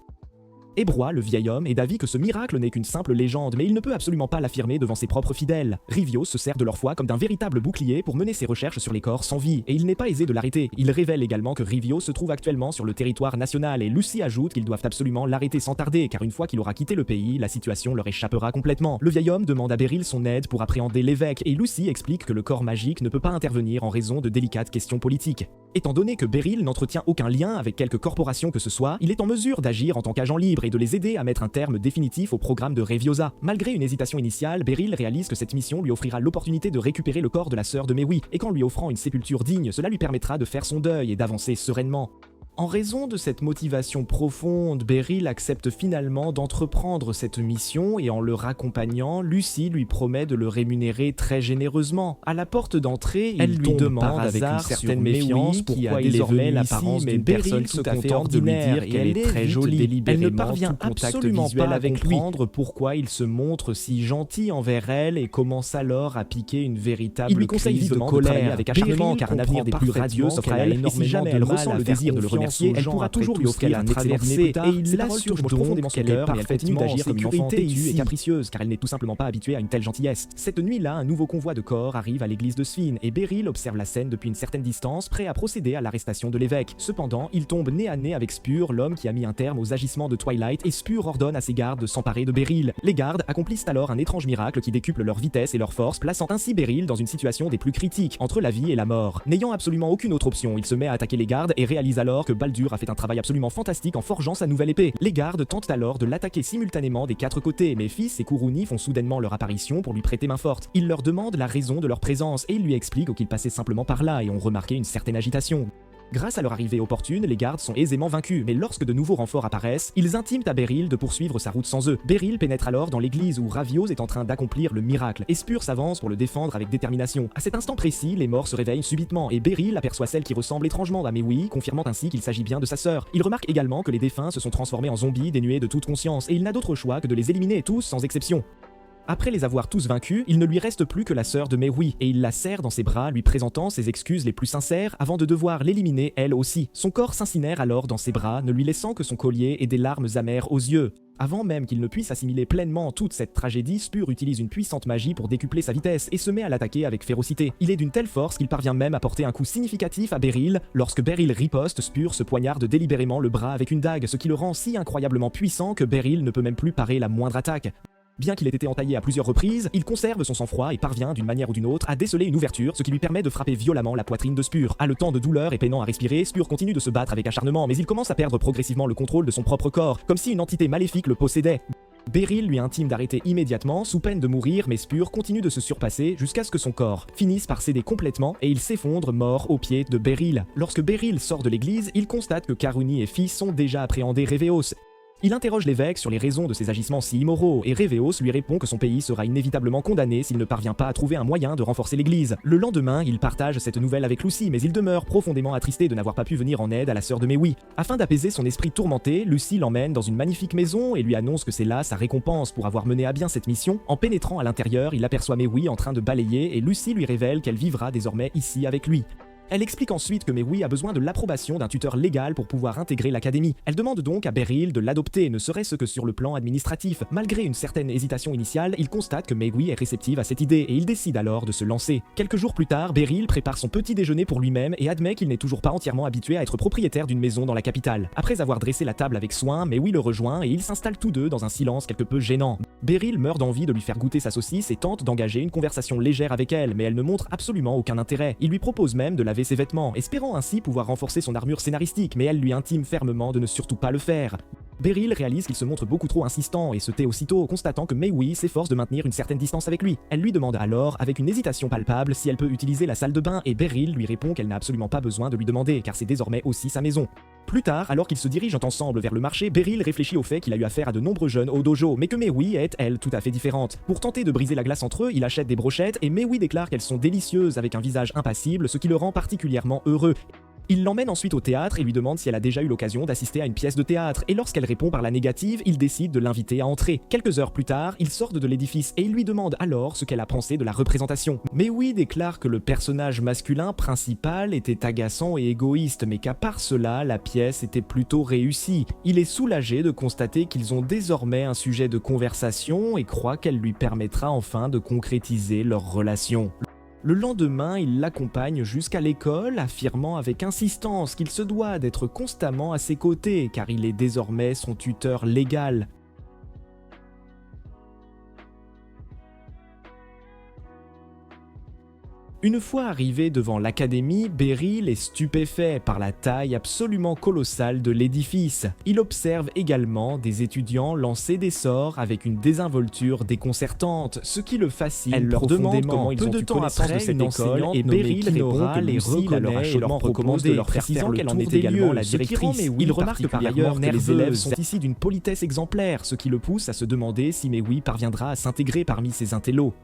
Ebrois, le vieil homme, est d'avis que ce miracle n'est qu'une simple légende, mais il ne peut absolument pas l'affirmer devant ses propres fidèles. Rivios se sert de leur foi comme d'un véritable bouclier pour mener ses recherches sur les corps sans vie, et il n'est pas aisé de l'arrêter. Il révèle également que Rivios se trouve actuellement sur le territoire national, et Lucy ajoute qu'ils doivent absolument l'arrêter sans tarder, car une fois qu'il aura quitté le pays, la situation leur échappera complètement. Le vieil homme demande à Beryl son aide pour appréhender l'évêque, et Lucy explique que le corps magique ne peut pas intervenir en raison de délicates questions politiques. Étant donné que Beryl n'entretient aucun lien avec quelque corporation que ce soit, il est en mesure d'agir en tant qu'agent libre et de les aider à mettre un terme définitif au programme de Reviosa. Malgré une hésitation initiale, Beryl réalise que cette mission lui offrira l'opportunité de récupérer le corps de la sœur de Mewi, et qu'en lui offrant une sépulture digne, cela lui permettra de faire son deuil et d'avancer sereinement. En raison de cette motivation profonde, Beryl accepte finalement d'entreprendre cette mission et en le raccompagnant, Lucy lui promet de le rémunérer très généreusement. À la porte d'entrée, elle lui demande avec une certaine méfiance pourquoi il désormais l'apparence d'une personne tout à fait ordinaire et elle est très jolie. Elle ne parvient absolument pas à comprendre pourquoi il se montre si gentil envers elle et commence alors à piquer une véritable crise de colère avec acharnement car un avenir des plus radieux s'offre à elle et si jamais elle ressent le désir de le remercier, elle pourra toujours lui offrir un traversée et il l'assure donc qu'elle est parfaitement en sécurité et capricieuse car elle n'est tout simplement pas habituée à une telle gentillesse. Cette nuit-là, un nouveau convoi de corps arrive à l'église de Sphine et Beryl observe la scène depuis une certaine distance, prêt à procéder à l'arrestation de l'évêque. Cependant, il tombe nez à nez avec Spur, l'homme qui a mis un terme aux agissements de Twilight, et Spur ordonne à ses gardes de s'emparer de Beryl. Les gardes accomplissent alors un étrange miracle qui décuple leur vitesse et leur force, plaçant ainsi Beryl dans une situation des plus critiques, entre la vie et la mort. N'ayant absolument aucune autre option, il se met à attaquer les gardes et réalise alors que Baldur a fait un travail absolument fantastique en forgeant sa nouvelle épée. Les gardes tentent alors de l'attaquer simultanément des quatre côtés, mais Fils et Kuruni font soudainement leur apparition pour lui prêter main forte. Ils leur demandent la raison de leur présence et ils lui expliquent qu'ils passaient simplement par là et ont remarqué une certaine agitation. Grâce à leur arrivée opportune, les gardes sont aisément vaincus, mais lorsque de nouveaux renforts apparaissent, ils intiment à Beryl de poursuivre sa route sans eux. Beryl pénètre alors dans l'église où Ravios est en train d'accomplir le miracle, et Spur s'avance pour le défendre avec détermination. À cet instant précis, les morts se réveillent subitement, et Beryl aperçoit celle qui ressemble étrangement à Mewi, confirmant ainsi qu'il s'agit bien de sa sœur. Il remarque également que les défunts se sont transformés en zombies dénués de toute conscience, et il n'a d'autre choix que de les éliminer tous sans exception. Après les avoir tous vaincus, il ne lui reste plus que la sœur de Mewi, et il la serre dans ses bras, lui présentant ses excuses les plus sincères avant de devoir l'éliminer elle aussi. Son corps s'incinère alors dans ses bras, ne lui laissant que son collier et des larmes amères aux yeux. Avant même qu'il ne puisse assimiler pleinement toute cette tragédie, Spur utilise une puissante magie pour décupler sa vitesse et se met à l'attaquer avec férocité. Il est d'une telle force qu'il parvient même à porter un coup significatif à Beryl. Lorsque Beryl riposte, Spur se poignarde délibérément le bras avec une dague, ce qui le rend si incroyablement puissant que Beryl ne peut même plus parer la moindre attaque. Bien qu'il ait été entaillé à plusieurs reprises, il conserve son sang-froid et parvient d'une manière ou d'une autre à déceler une ouverture, ce qui lui permet de frapper violemment la poitrine de Spur. Haletant de douleur et peinant à respirer, Spur continue de se battre avec acharnement, mais il commence à perdre progressivement le contrôle de son propre corps, comme si une entité maléfique le possédait. Beryl lui intime d'arrêter immédiatement, sous peine de mourir, mais Spur continue de se surpasser jusqu'à ce que son corps finisse par céder complètement et il s'effondre mort aux pieds de Beryl. Lorsque Beryl sort de l'église, il constate que Karuni et Fils sont déjà appréhendés Reveios. Il interroge l'évêque sur les raisons de ses agissements si immoraux, et Reveios lui répond que son pays sera inévitablement condamné s'il ne parvient pas à trouver un moyen de renforcer l'église. Le lendemain, il partage cette nouvelle avec Lucy, mais il demeure profondément attristé de n'avoir pas pu venir en aide à la sœur de Mewi. Afin d'apaiser son esprit tourmenté, Lucy l'emmène dans une magnifique maison et lui annonce que c'est là sa récompense pour avoir mené à bien cette mission. En pénétrant à l'intérieur, il aperçoit Mewi en train de balayer et Lucy lui révèle qu'elle vivra désormais ici avec lui. Elle explique ensuite que Mewi a besoin de l'approbation d'un tuteur légal pour pouvoir intégrer l'académie. Elle demande donc à Beryl de l'adopter, ne serait-ce que sur le plan administratif. Malgré une certaine hésitation initiale, il constate que Mewi est réceptive à cette idée et il décide alors de se lancer. Quelques jours plus tard, Beryl prépare son petit déjeuner pour lui-même et admet qu'il n'est toujours pas entièrement habitué à être propriétaire d'une maison dans la capitale. Après avoir dressé la table avec soin, Mewi le rejoint et ils s'installent tous deux dans un silence quelque peu gênant. Beryl meurt d'envie de lui faire goûter sa saucisse et tente d'engager une conversation légère avec elle, mais elle ne montre absolument aucun intérêt. Il lui propose même de laver ses vêtements, espérant ainsi pouvoir renforcer son armure scénaristique, mais elle lui intime fermement de ne surtout pas le faire. Beryl réalise qu'il se montre beaucoup trop insistant et se tait aussitôt, constatant que Mewi s'efforce de maintenir une certaine distance avec lui. Elle lui demande alors, avec une hésitation palpable, si elle peut utiliser la salle de bain et Beryl lui répond qu'elle n'a absolument pas besoin de lui demander, car c'est désormais aussi sa maison. Plus tard, alors qu'ils se dirigent ensemble vers le marché, Beryl réfléchit au fait qu'il a eu affaire à de nombreux jeunes au dojo, mais que Mewi est, elle, tout à fait différente. Pour tenter de briser la glace entre eux, il achète des brochettes et Mewi déclare qu'elles sont délicieuses avec un visage impassible, ce qui le rend particulièrement heureux. Il l'emmène ensuite au théâtre et lui demande si elle a déjà eu l'occasion d'assister à une pièce de théâtre, et lorsqu'elle répond par la négative, il décide de l'inviter à entrer. Quelques heures plus tard, ils sortent de l'édifice et il lui demande alors ce qu'elle a pensé de la représentation. Maui déclare que le personnage masculin principal était agaçant et égoïste, mais qu'à part cela, la pièce était plutôt réussie. Il est soulagé de constater qu'ils ont désormais un sujet de conversation et croit qu'elle lui permettra enfin de concrétiser leur relation. Le lendemain, il l'accompagne jusqu'à l'école, affirmant avec insistance qu'il se doit d'être constamment à ses côtés, car il est désormais son tuteur légal. Une fois arrivé devant l'académie, Beryl est stupéfait par la taille absolument colossale de l'édifice. Il observe également des étudiants lancer des sorts avec une désinvolture déconcertante, ce qui le fascine. Elle leur demande comment ils ont eu connaissance de cette école et Beryl répond que Lucy la leur a chaudement recommandé de leur précisant qu'elle en est également la directrice. Il remarque par ailleurs que les élèves sont ici d'une politesse exemplaire, ce qui le pousse à se demander si Maui parviendra à s'intégrer parmi ces intellos.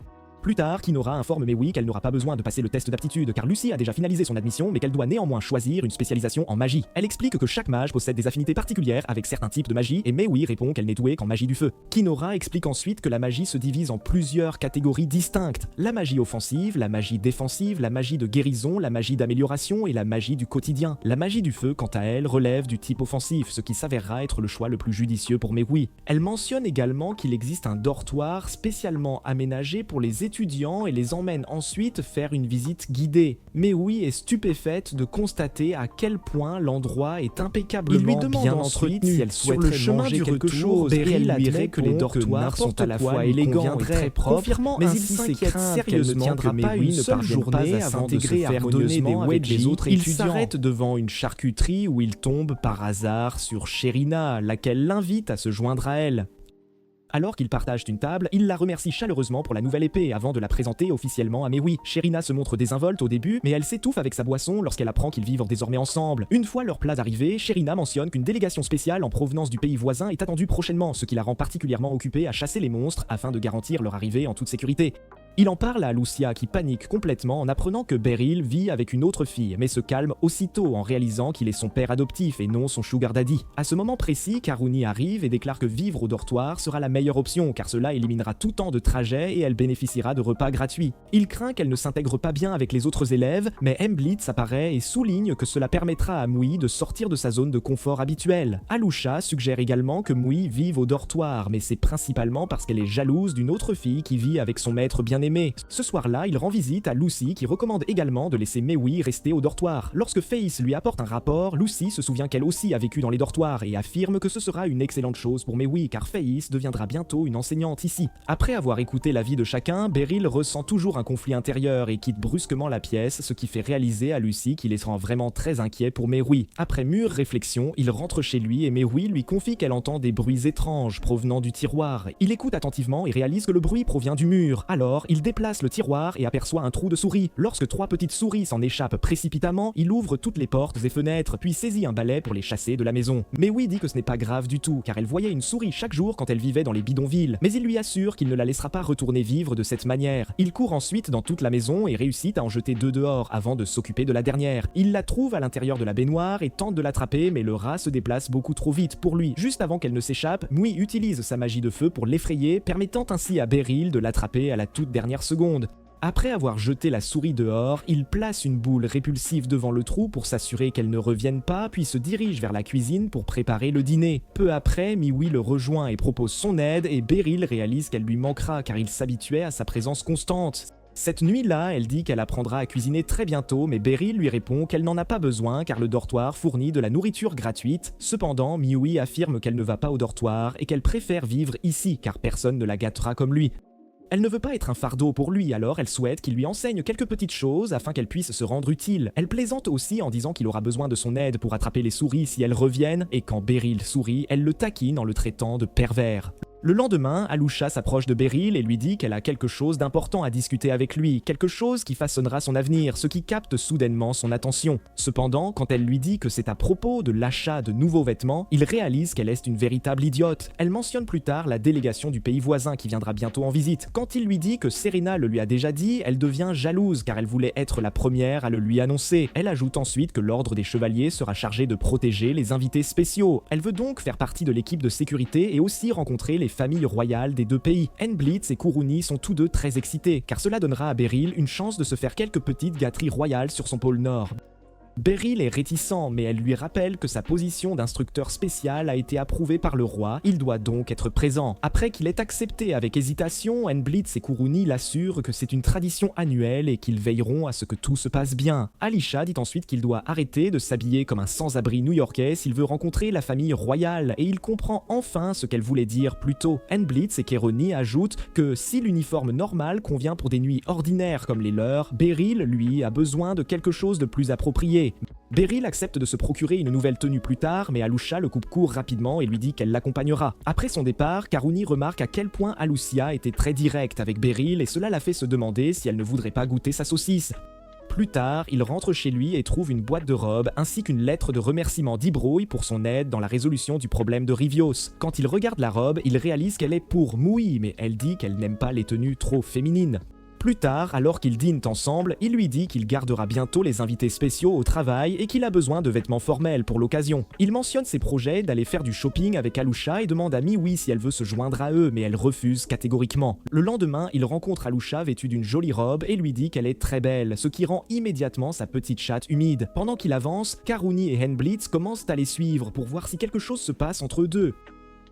Plus tard, Kinora informe Maui qu'elle n'aura pas besoin de passer le test d'aptitude car Lucy a déjà finalisé son admission mais qu'elle doit néanmoins choisir une spécialisation en magie. Elle explique que chaque mage possède des affinités particulières avec certains types de magie et Maui répond qu'elle n'est douée qu'en magie du feu. Kinora explique ensuite que la magie se divise en plusieurs catégories distinctes. La magie offensive, la magie défensive, la magie de guérison, la magie d'amélioration et la magie du quotidien. La magie du feu, quant à elle, relève du type offensif, ce qui s'avérera être le choix le plus judicieux pour Maui. Elle mentionne également qu'il existe un dortoir spécialement aménagé pour les étudiants et les emmène ensuite faire une visite guidée. Maui est stupéfaite de constater à quel point l'endroit est impeccablement bien entretenu. Si elle souhaiterait manger quelque chose, Beryl lui répond que les dortoirs sont à la fois élégants et très propres, confirmant mais il s'inquiète sérieusement que Maui ne seule journée à s'intégrer harmonieusement avec les autres étudiants. Il s'arrête devant une charcuterie où il tombe par hasard sur Sherina, laquelle l'invite à se joindre à elle. Alors qu'ils partagent une table, il la remercie chaleureusement pour la nouvelle épée avant de la présenter officiellement à Maui. Sherina se montre désinvolte au début, mais elle s'étouffe avec sa boisson lorsqu'elle apprend qu'ils vivent désormais ensemble. Une fois leurs plats arrivés, Sherina mentionne qu'une délégation spéciale en provenance du pays voisin est attendue prochainement, ce qui la rend particulièrement occupée à chasser les monstres afin de garantir leur arrivée en toute sécurité. Il en parle à Lucia qui panique complètement en apprenant que Beryl vit avec une autre fille, mais se calme aussitôt en réalisant qu'il est son père adoptif et non son sugar daddy. À ce moment précis, Karuni arrive et déclare que vivre au dortoir sera la meilleure option car cela éliminera tout temps de trajet et elle bénéficiera de repas gratuits. Il craint qu'elle ne s'intègre pas bien avec les autres élèves, mais Blitz apparaît et souligne que cela permettra à Mui de sortir de sa zone de confort habituelle. Alusha suggère également que Mui vive au dortoir, mais c'est principalement parce qu'elle est jalouse d'une autre fille qui vit avec son maître bien-aimé. Ce soir-là, il rend visite à Lucy qui recommande également de laisser Maui rester au dortoir. Lorsque Face lui apporte un rapport, Lucy se souvient qu'elle aussi a vécu dans les dortoirs et affirme que ce sera une excellente chose pour Maui car Face deviendra bientôt une enseignante ici. Après avoir écouté l'avis de chacun, Beryl ressent toujours un conflit intérieur et quitte brusquement la pièce, ce qui fait réaliser à Lucy qu'il est vraiment très inquiet pour Maui. Après mûre réflexion, il rentre chez lui et Maui lui confie qu'elle entend des bruits étranges provenant du tiroir. Il écoute attentivement et réalise que le bruit provient du mur. Alors, il déplace le tiroir et aperçoit un trou de souris. Lorsque 3 petites souris s'en échappent précipitamment, il ouvre toutes les portes et fenêtres, puis saisit un balai pour les chasser de la maison. Maui dit que ce n'est pas grave du tout, car elle voyait une souris chaque jour quand elle vivait dans les bidonvilles, mais il lui assure qu'il ne la laissera pas retourner vivre de cette manière. Il court ensuite dans toute la maison et réussit à en jeter 2 dehors avant de s'occuper de la dernière. Il la trouve à l'intérieur de la baignoire et tente de l'attraper, mais le rat se déplace beaucoup trop vite pour lui. Juste avant qu'elle ne s'échappe, Maui utilise sa magie de feu pour l'effrayer, permettant ainsi à Beryl de l'attraper à la toute dernière seconde. Après avoir jeté la souris dehors, il place une boule répulsive devant le trou pour s'assurer qu'elle ne revienne pas, puis se dirige vers la cuisine pour préparer le dîner. Peu après, Maui le rejoint et propose son aide et Beryl réalise qu'elle lui manquera car il s'habituait à sa présence constante. Cette nuit-là, elle dit qu'elle apprendra à cuisiner très bientôt, mais Beryl lui répond qu'elle n'en a pas besoin car le dortoir fournit de la nourriture gratuite. Cependant, Maui affirme qu'elle ne va pas au dortoir et qu'elle préfère vivre ici car personne ne la gâtera comme lui. Elle ne veut pas être un fardeau pour lui, alors elle souhaite qu'il lui enseigne quelques petites choses afin qu'elle puisse se rendre utile. Elle plaisante aussi en disant qu'il aura besoin de son aide pour attraper les souris si elles reviennent, et quand Beryl sourit, elle le taquine en le traitant de pervers. Le lendemain, Alusha s'approche de Beryl et lui dit qu'elle a quelque chose d'important à discuter avec lui, quelque chose qui façonnera son avenir, ce qui capte soudainement son attention. Cependant, quand elle lui dit que c'est à propos de l'achat de nouveaux vêtements, il réalise qu'elle est une véritable idiote. Elle mentionne plus tard la délégation du pays voisin qui viendra bientôt en visite. Quand il lui dit que Serena le lui a déjà dit, elle devient jalouse car elle voulait être la première à le lui annoncer. Elle ajoute ensuite que l'ordre des chevaliers sera chargé de protéger les invités spéciaux. Elle veut donc faire partie de l'équipe de sécurité et aussi rencontrer les familles royales des deux pays. Blitz et Kuruni sont tous deux très excités, car cela donnera à Beryl une chance de se faire quelques petites gâteries royales sur son pôle Nord. Beryl est réticent, mais elle lui rappelle que sa position d'instructeur spécial a été approuvée par le roi, il doit donc être présent. Après qu'il ait accepté avec hésitation, Blitz et Kuruni l'assurent que c'est une tradition annuelle et qu'ils veilleront à ce que tout se passe bien. Alisha dit ensuite qu'il doit arrêter de s'habiller comme un sans-abri new-yorkais s'il veut rencontrer la famille royale, et il comprend enfin ce qu'elle voulait dire plus tôt. Blitz et Keroni ajoutent que si l'uniforme normal convient pour des nuits ordinaires comme les leurs, Beryl, lui, a besoin de quelque chose de plus approprié. Beryl accepte de se procurer une nouvelle tenue plus tard, mais Alusha le coupe court rapidement et lui dit qu'elle l'accompagnera. Après son départ, Karuni remarque à quel point Alucia était très directe avec Beryl et cela la fait se demander si elle ne voudrait pas goûter sa saucisse. Plus tard, il rentre chez lui et trouve une boîte de robes ainsi qu'une lettre de remerciement d'Ibrouille pour son aide dans la résolution du problème de Rivios. Quand il regarde la robe, il réalise qu'elle est pour Moui, mais elle dit qu'elle n'aime pas les tenues trop féminines. Plus tard, alors qu'ils dînent ensemble, il lui dit qu'il gardera bientôt les invités spéciaux au travail et qu'il a besoin de vêtements formels pour l'occasion. Il mentionne ses projets d'aller faire du shopping avec Alusha et demande à Miwi si elle veut se joindre à eux, mais elle refuse catégoriquement. Le lendemain, il rencontre Alusha vêtue d'une jolie robe et lui dit qu'elle est très belle, ce qui rend immédiatement sa petite chatte humide. Pendant qu'il avance, Karuni et Blitz commencent à les suivre pour voir si quelque chose se passe entre eux deux.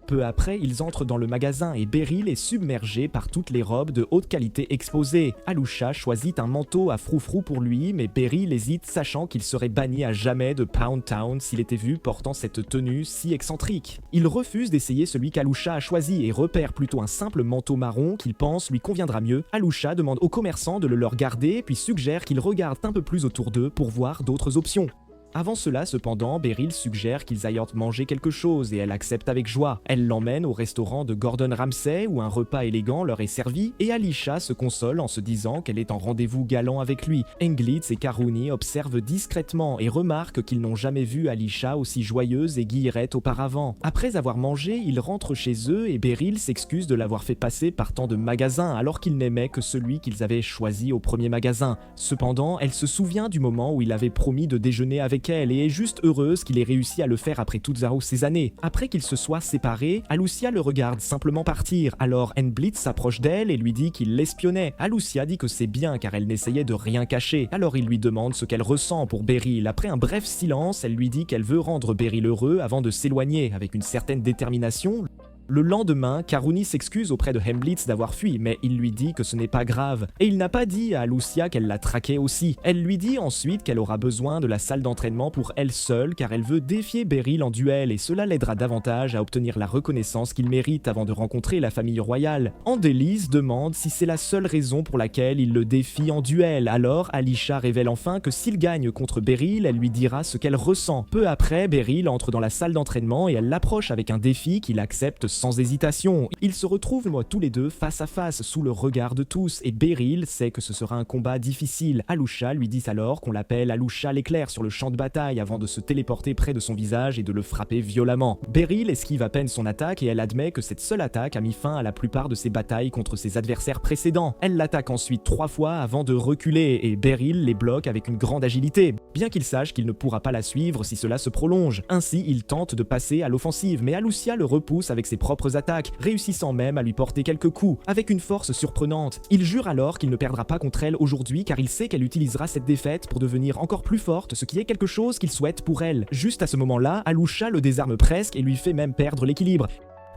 Peu après, ils entrent dans le magasin et Beryl est submergé par toutes les robes de haute qualité exposées. Alusha choisit un manteau à froufrou pour lui, mais Beryl hésite sachant qu'il serait banni à jamais de Pound Town s'il était vu portant cette tenue si excentrique. Il refuse d'essayer celui qu'Alusha a choisi et repère plutôt un simple manteau marron qu'il pense lui conviendra mieux. Alusha demande aux commerçants de le leur garder, puis suggère qu'ils regardent un peu plus autour d'eux pour voir d'autres options. Avant cela, cependant, Beryl suggère qu'ils aillent manger quelque chose et elle accepte avec joie. Elle l'emmène au restaurant de Gordon Ramsay où un repas élégant leur est servi et Alisha se console en se disant qu'elle est en rendez-vous galant avec lui. Englitz et Karuni observent discrètement et remarquent qu'ils n'ont jamais vu Alisha aussi joyeuse et guillerette auparavant. Après avoir mangé, ils rentrent chez eux et Beryl s'excuse de l'avoir fait passer par tant de magasins alors qu'il n'aimait que celui qu'ils avaient choisi au premier magasin. Cependant, elle se souvient du moment où il avait promis de déjeuner avec elle et est juste heureuse qu'il ait réussi à le faire après toutes ces années. Après qu'ils se soient séparés, Alucia le regarde simplement partir, alors Blitz s'approche d'elle et lui dit qu'il l'espionnait. Alucia dit que c'est bien car elle n'essayait de rien cacher, alors il lui demande ce qu'elle ressent pour Beryl. Après un bref silence, elle lui dit qu'elle veut rendre Beryl heureux avant de s'éloigner, avec une certaine détermination. Le lendemain, Karuni s'excuse auprès de Blitz d'avoir fui, mais il lui dit que ce n'est pas grave. Et il n'a pas dit à Alucia qu'elle la traquait aussi. Elle lui dit ensuite qu'elle aura besoin de la salle d'entraînement pour elle seule car elle veut défier Beryl en duel et cela l'aidera davantage à obtenir la reconnaissance qu'il mérite avant de rencontrer la famille royale. Andélise demande si c'est la seule raison pour laquelle il le défie en duel. Alors Alisha révèle enfin que s'il gagne contre Beryl, elle lui dira ce qu'elle ressent. Peu après, Beryl entre dans la salle d'entraînement et elle l'approche avec un défi qu'il accepte sans hésitation. Ils se retrouvent tous les deux face à face sous le regard de tous et Beryl sait que ce sera un combat difficile. Alusha lui dit alors qu'on l'appelle Alusha l'éclair sur le champ de bataille avant de se téléporter près de son visage et de le frapper violemment. Beryl esquive à peine son attaque et elle admet que cette seule attaque a mis fin à la plupart de ses batailles contre ses adversaires précédents. Elle l'attaque ensuite 3 fois avant de reculer et Beryl les bloque avec une grande agilité, bien qu'il sache qu'il ne pourra pas la suivre si cela se prolonge. Ainsi, il tente de passer à l'offensive, mais Alucia le repousse avec ses propres attaques, réussissant même à lui porter quelques coups, avec une force surprenante. Il jure alors qu'il ne perdra pas contre elle aujourd'hui car il sait qu'elle utilisera cette défaite pour devenir encore plus forte, ce qui est quelque chose qu'il souhaite pour elle. Juste à ce moment-là, Alusha le désarme presque et lui fait même perdre l'équilibre.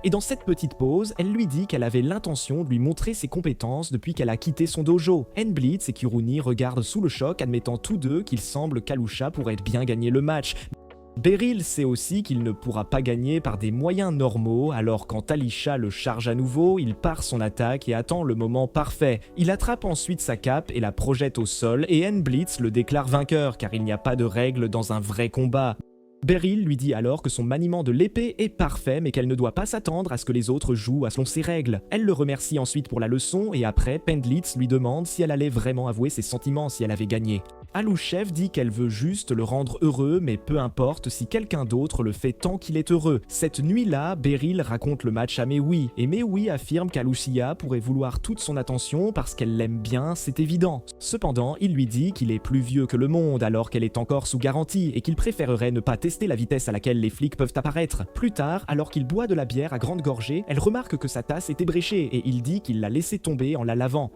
Et dans cette petite pause, elle lui dit qu'elle avait l'intention de lui montrer ses compétences depuis qu'elle a quitté son dojo. Blitz et Kuruni regardent sous le choc, admettant tous deux qu'il semble qu'Alusha pourrait bien gagner le match. Beryl sait aussi qu'il ne pourra pas gagner par des moyens normaux, alors quand Alisha le charge à nouveau, il part son attaque et attend le moment parfait. Il attrape ensuite sa cape et la projette au sol et Blitz le déclare vainqueur car il n'y a pas de règle dans un vrai combat. Beryl lui dit alors que son maniement de l'épée est parfait mais qu'elle ne doit pas s'attendre à ce que les autres jouent selon ses règles. Elle le remercie ensuite pour la leçon et après, Pendlitz lui demande si elle allait vraiment avouer ses sentiments si elle avait gagné. Alouchev dit qu'elle veut juste le rendre heureux, mais peu importe si quelqu'un d'autre le fait tant qu'il est heureux. Cette nuit-là, Beryl raconte le match à Mewi, et Mewi affirme qu'Alucia pourrait vouloir toute son attention parce qu'elle l'aime bien, c'est évident. Cependant, il lui dit qu'il est plus vieux que le monde alors qu'elle est encore sous garantie et qu'il préférerait ne pas tester la vitesse à laquelle les flics peuvent apparaître. Plus tard, alors qu'il boit de la bière à grande gorgée, elle remarque que sa tasse est ébréchée et il dit qu'il l'a laissée tomber en la lavant.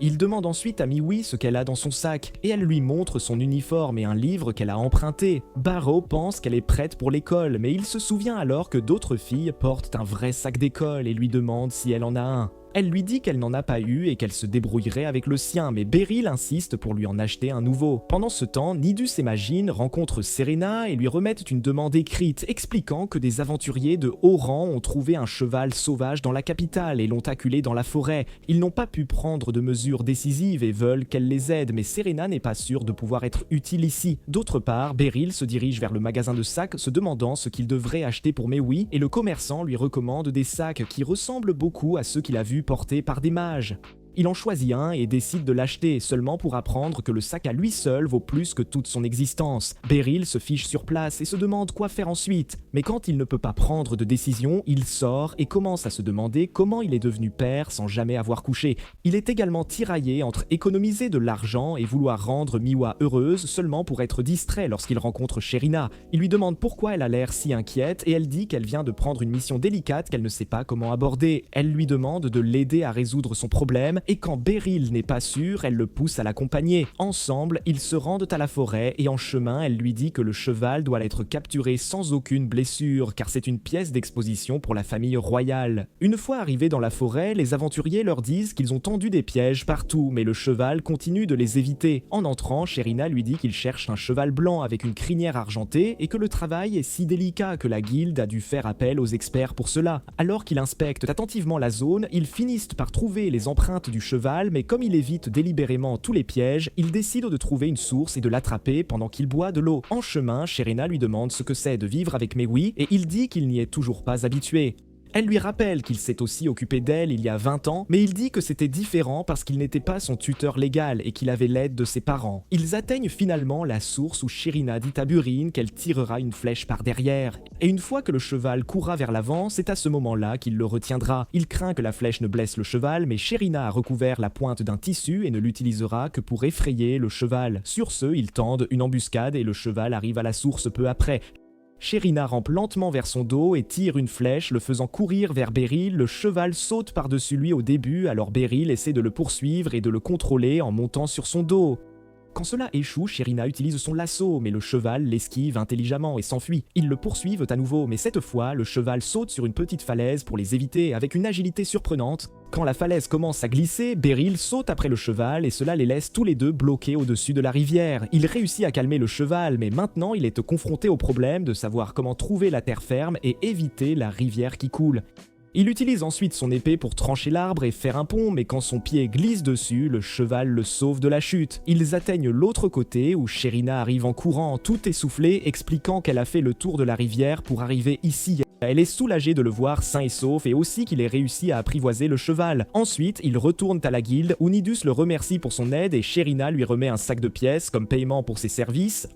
Il demande ensuite à Miwi ce qu'elle a dans son sac, et elle lui montre son uniforme et un livre qu'elle a emprunté. Barrow pense qu'elle est prête pour l'école, mais il se souvient alors que d'autres filles portent un vrai sac d'école et lui demande si elle en a un. Elle lui dit qu'elle n'en a pas eu et qu'elle se débrouillerait avec le sien, mais Beryl insiste pour lui en acheter un nouveau. Pendant ce temps, Nidus et Magin rencontrent Serena et lui remettent une demande écrite expliquant que des aventuriers de haut rang ont trouvé un cheval sauvage dans la capitale et l'ont acculé dans la forêt. Ils n'ont pas pu prendre de mesures décisives et veulent qu'elle les aide, mais Serena n'est pas sûre de pouvoir être utile ici. D'autre part, Beryl se dirige vers le magasin de sacs se demandant ce qu'il devrait acheter pour Mewi et le commerçant lui recommande des sacs qui ressemblent beaucoup à ceux qu'il a vus porté par des mages. Il en choisit un et décide de l'acheter, seulement pour apprendre que le sac à lui seul vaut plus que toute son existence. Beryl se fiche sur place et se demande quoi faire ensuite, mais quand il ne peut pas prendre de décision, il sort et commence à se demander comment il est devenu père sans jamais avoir couché. Il est également tiraillé entre économiser de l'argent et vouloir rendre Miwa heureuse seulement pour être distrait lorsqu'il rencontre Sherina. Il lui demande pourquoi elle a l'air si inquiète et elle dit qu'elle vient de prendre une mission délicate qu'elle ne sait pas comment aborder. Elle lui demande de l'aider à résoudre son problème et quand Beryl n'est pas sûre, elle le pousse à l'accompagner. Ensemble, ils se rendent à la forêt et en chemin, elle lui dit que le cheval doit être capturé sans aucune blessure car c'est une pièce d'exposition pour la famille royale. Une fois arrivés dans la forêt, les aventuriers leur disent qu'ils ont tendu des pièges partout, mais le cheval continue de les éviter. En entrant, Sherina lui dit qu'il cherche un cheval blanc avec une crinière argentée et que le travail est si délicat que la guilde a dû faire appel aux experts pour cela. Alors qu'il inspecte attentivement la zone, ils finissent par trouver les empreintes du cheval, mais comme il évite délibérément tous les pièges, il décide de trouver une source et de l'attraper pendant qu'il boit de l'eau. En chemin, Sherina lui demande ce que c'est de vivre avec Mewi et il dit qu'il n'y est toujours pas habitué. Elle lui rappelle qu'il s'est aussi occupé d'elle il y a 20 ans, mais il dit que c'était différent parce qu'il n'était pas son tuteur légal et qu'il avait l'aide de ses parents. Ils atteignent finalement la source où Sherina dit à Burine qu'elle tirera une flèche par derrière. Et une fois que le cheval courra vers l'avant, c'est à ce moment-là qu'il le retiendra. Il craint que la flèche ne blesse le cheval, mais Sherina a recouvert la pointe d'un tissu et ne l'utilisera que pour effrayer le cheval. Sur ce, ils tendent une embuscade et le cheval arrive à la source peu après. Sherina rampe lentement vers son dos et tire une flèche, le faisant courir vers Beryl. Le cheval saute par-dessus lui au début, alors Beryl essaie de le poursuivre et de le contrôler en montant sur son dos. Quand cela échoue, Sherina utilise son lasso, mais le cheval l'esquive intelligemment et s'enfuit. Ils le poursuivent à nouveau, mais cette fois, le cheval saute sur une petite falaise pour les éviter avec une agilité surprenante. Quand la falaise commence à glisser, Beryl saute après le cheval et cela les laisse tous les deux bloqués au-dessus de la rivière. Il réussit à calmer le cheval, mais maintenant il est confronté au problème de savoir comment trouver la terre ferme et éviter la rivière qui coule. Il utilise ensuite son épée pour trancher l'arbre et faire un pont, mais quand son pied glisse dessus, le cheval le sauve de la chute. Ils atteignent l'autre côté où Sherina arrive en courant, tout essoufflée, expliquant qu'elle a fait le tour de la rivière pour arriver ici. Elle est soulagée de le voir sain et sauf et aussi qu'il ait réussi à apprivoiser le cheval. Ensuite, ils retournent à la guilde où Nidus le remercie pour son aide et Sherina lui remet un sac de pièces comme paiement pour ses services.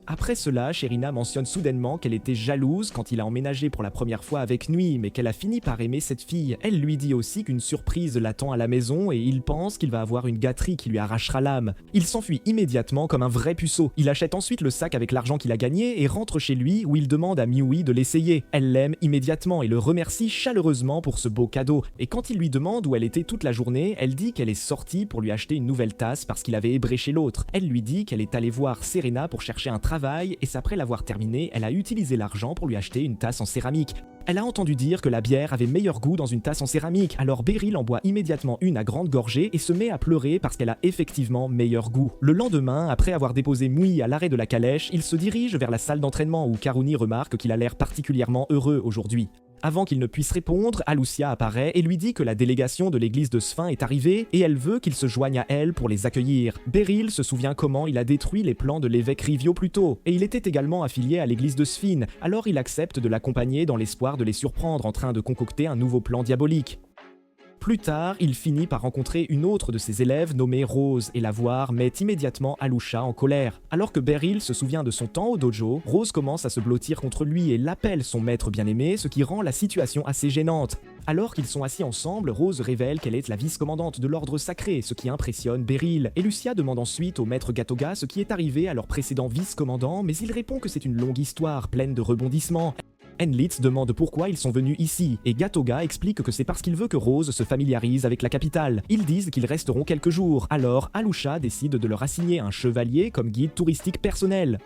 Après cela, Sherina mentionne soudainement qu'elle était jalouse quand il a emménagé pour la première fois avec Nui, mais qu'elle a fini par aimer cette fille. Elle lui dit aussi qu'une surprise l'attend à la maison et il pense qu'il va avoir une gâterie qui lui arrachera l'âme. Il s'enfuit immédiatement comme un vrai puceau. Il achète ensuite le sac avec l'argent qu'il a gagné et rentre chez lui où il demande à Miui de l'essayer. Elle l'aime immédiatement et le remercie chaleureusement pour ce beau cadeau. Et quand il lui demande où elle était toute la journée, elle dit qu'elle est sortie pour lui acheter une nouvelle tasse parce qu'il avait ébréché l'autre. Elle lui dit qu'elle est allée voir Serena pour chercher un travail et après l'avoir terminé, elle a utilisé l'argent pour lui acheter une tasse en céramique. Elle a entendu dire que la bière avait meilleur goût dans une tasse en céramique, alors Beryl en boit immédiatement une à grande gorgée et se met à pleurer parce qu'elle a effectivement meilleur goût. Le lendemain, après avoir déposé Mui à l'arrêt de la calèche, il se dirige vers la salle d'entraînement où Karuni remarque qu'il a l'air particulièrement heureux aujourd'hui. Avant qu'il ne puisse répondre, Alucia apparaît et lui dit que la délégation de l'église de Sphinx est arrivée et elle veut qu'il se joigne à elle pour les accueillir. Beryl se souvient comment il a détruit les plans de l'évêque Rivio plus tôt, et il était également affilié à l'église de Sphinx, alors il accepte de l'accompagner dans l'espoir de les surprendre en train de concocter un nouveau plan diabolique. Plus tard, il finit par rencontrer une autre de ses élèves nommée Rose, et la voir met immédiatement Alucia en colère. Alors que Beryl se souvient de son temps au dojo, Rose commence à se blottir contre lui et l'appelle son maître bien-aimé, ce qui rend la situation assez gênante. Alors qu'ils sont assis ensemble, Rose révèle qu'elle est la vice-commandante de l'ordre sacré, ce qui impressionne Beryl. Et Lucia demande ensuite au maître Gatoga ce qui est arrivé à leur précédent vice-commandant, mais il répond que c'est une longue histoire, pleine de rebondissements. Enlitz demande pourquoi ils sont venus ici, et Gatoga explique que c'est parce qu'il veut que Rose se familiarise avec la capitale. Ils disent qu'ils resteront quelques jours, alors Alucia décide de leur assigner un chevalier comme guide touristique personnel.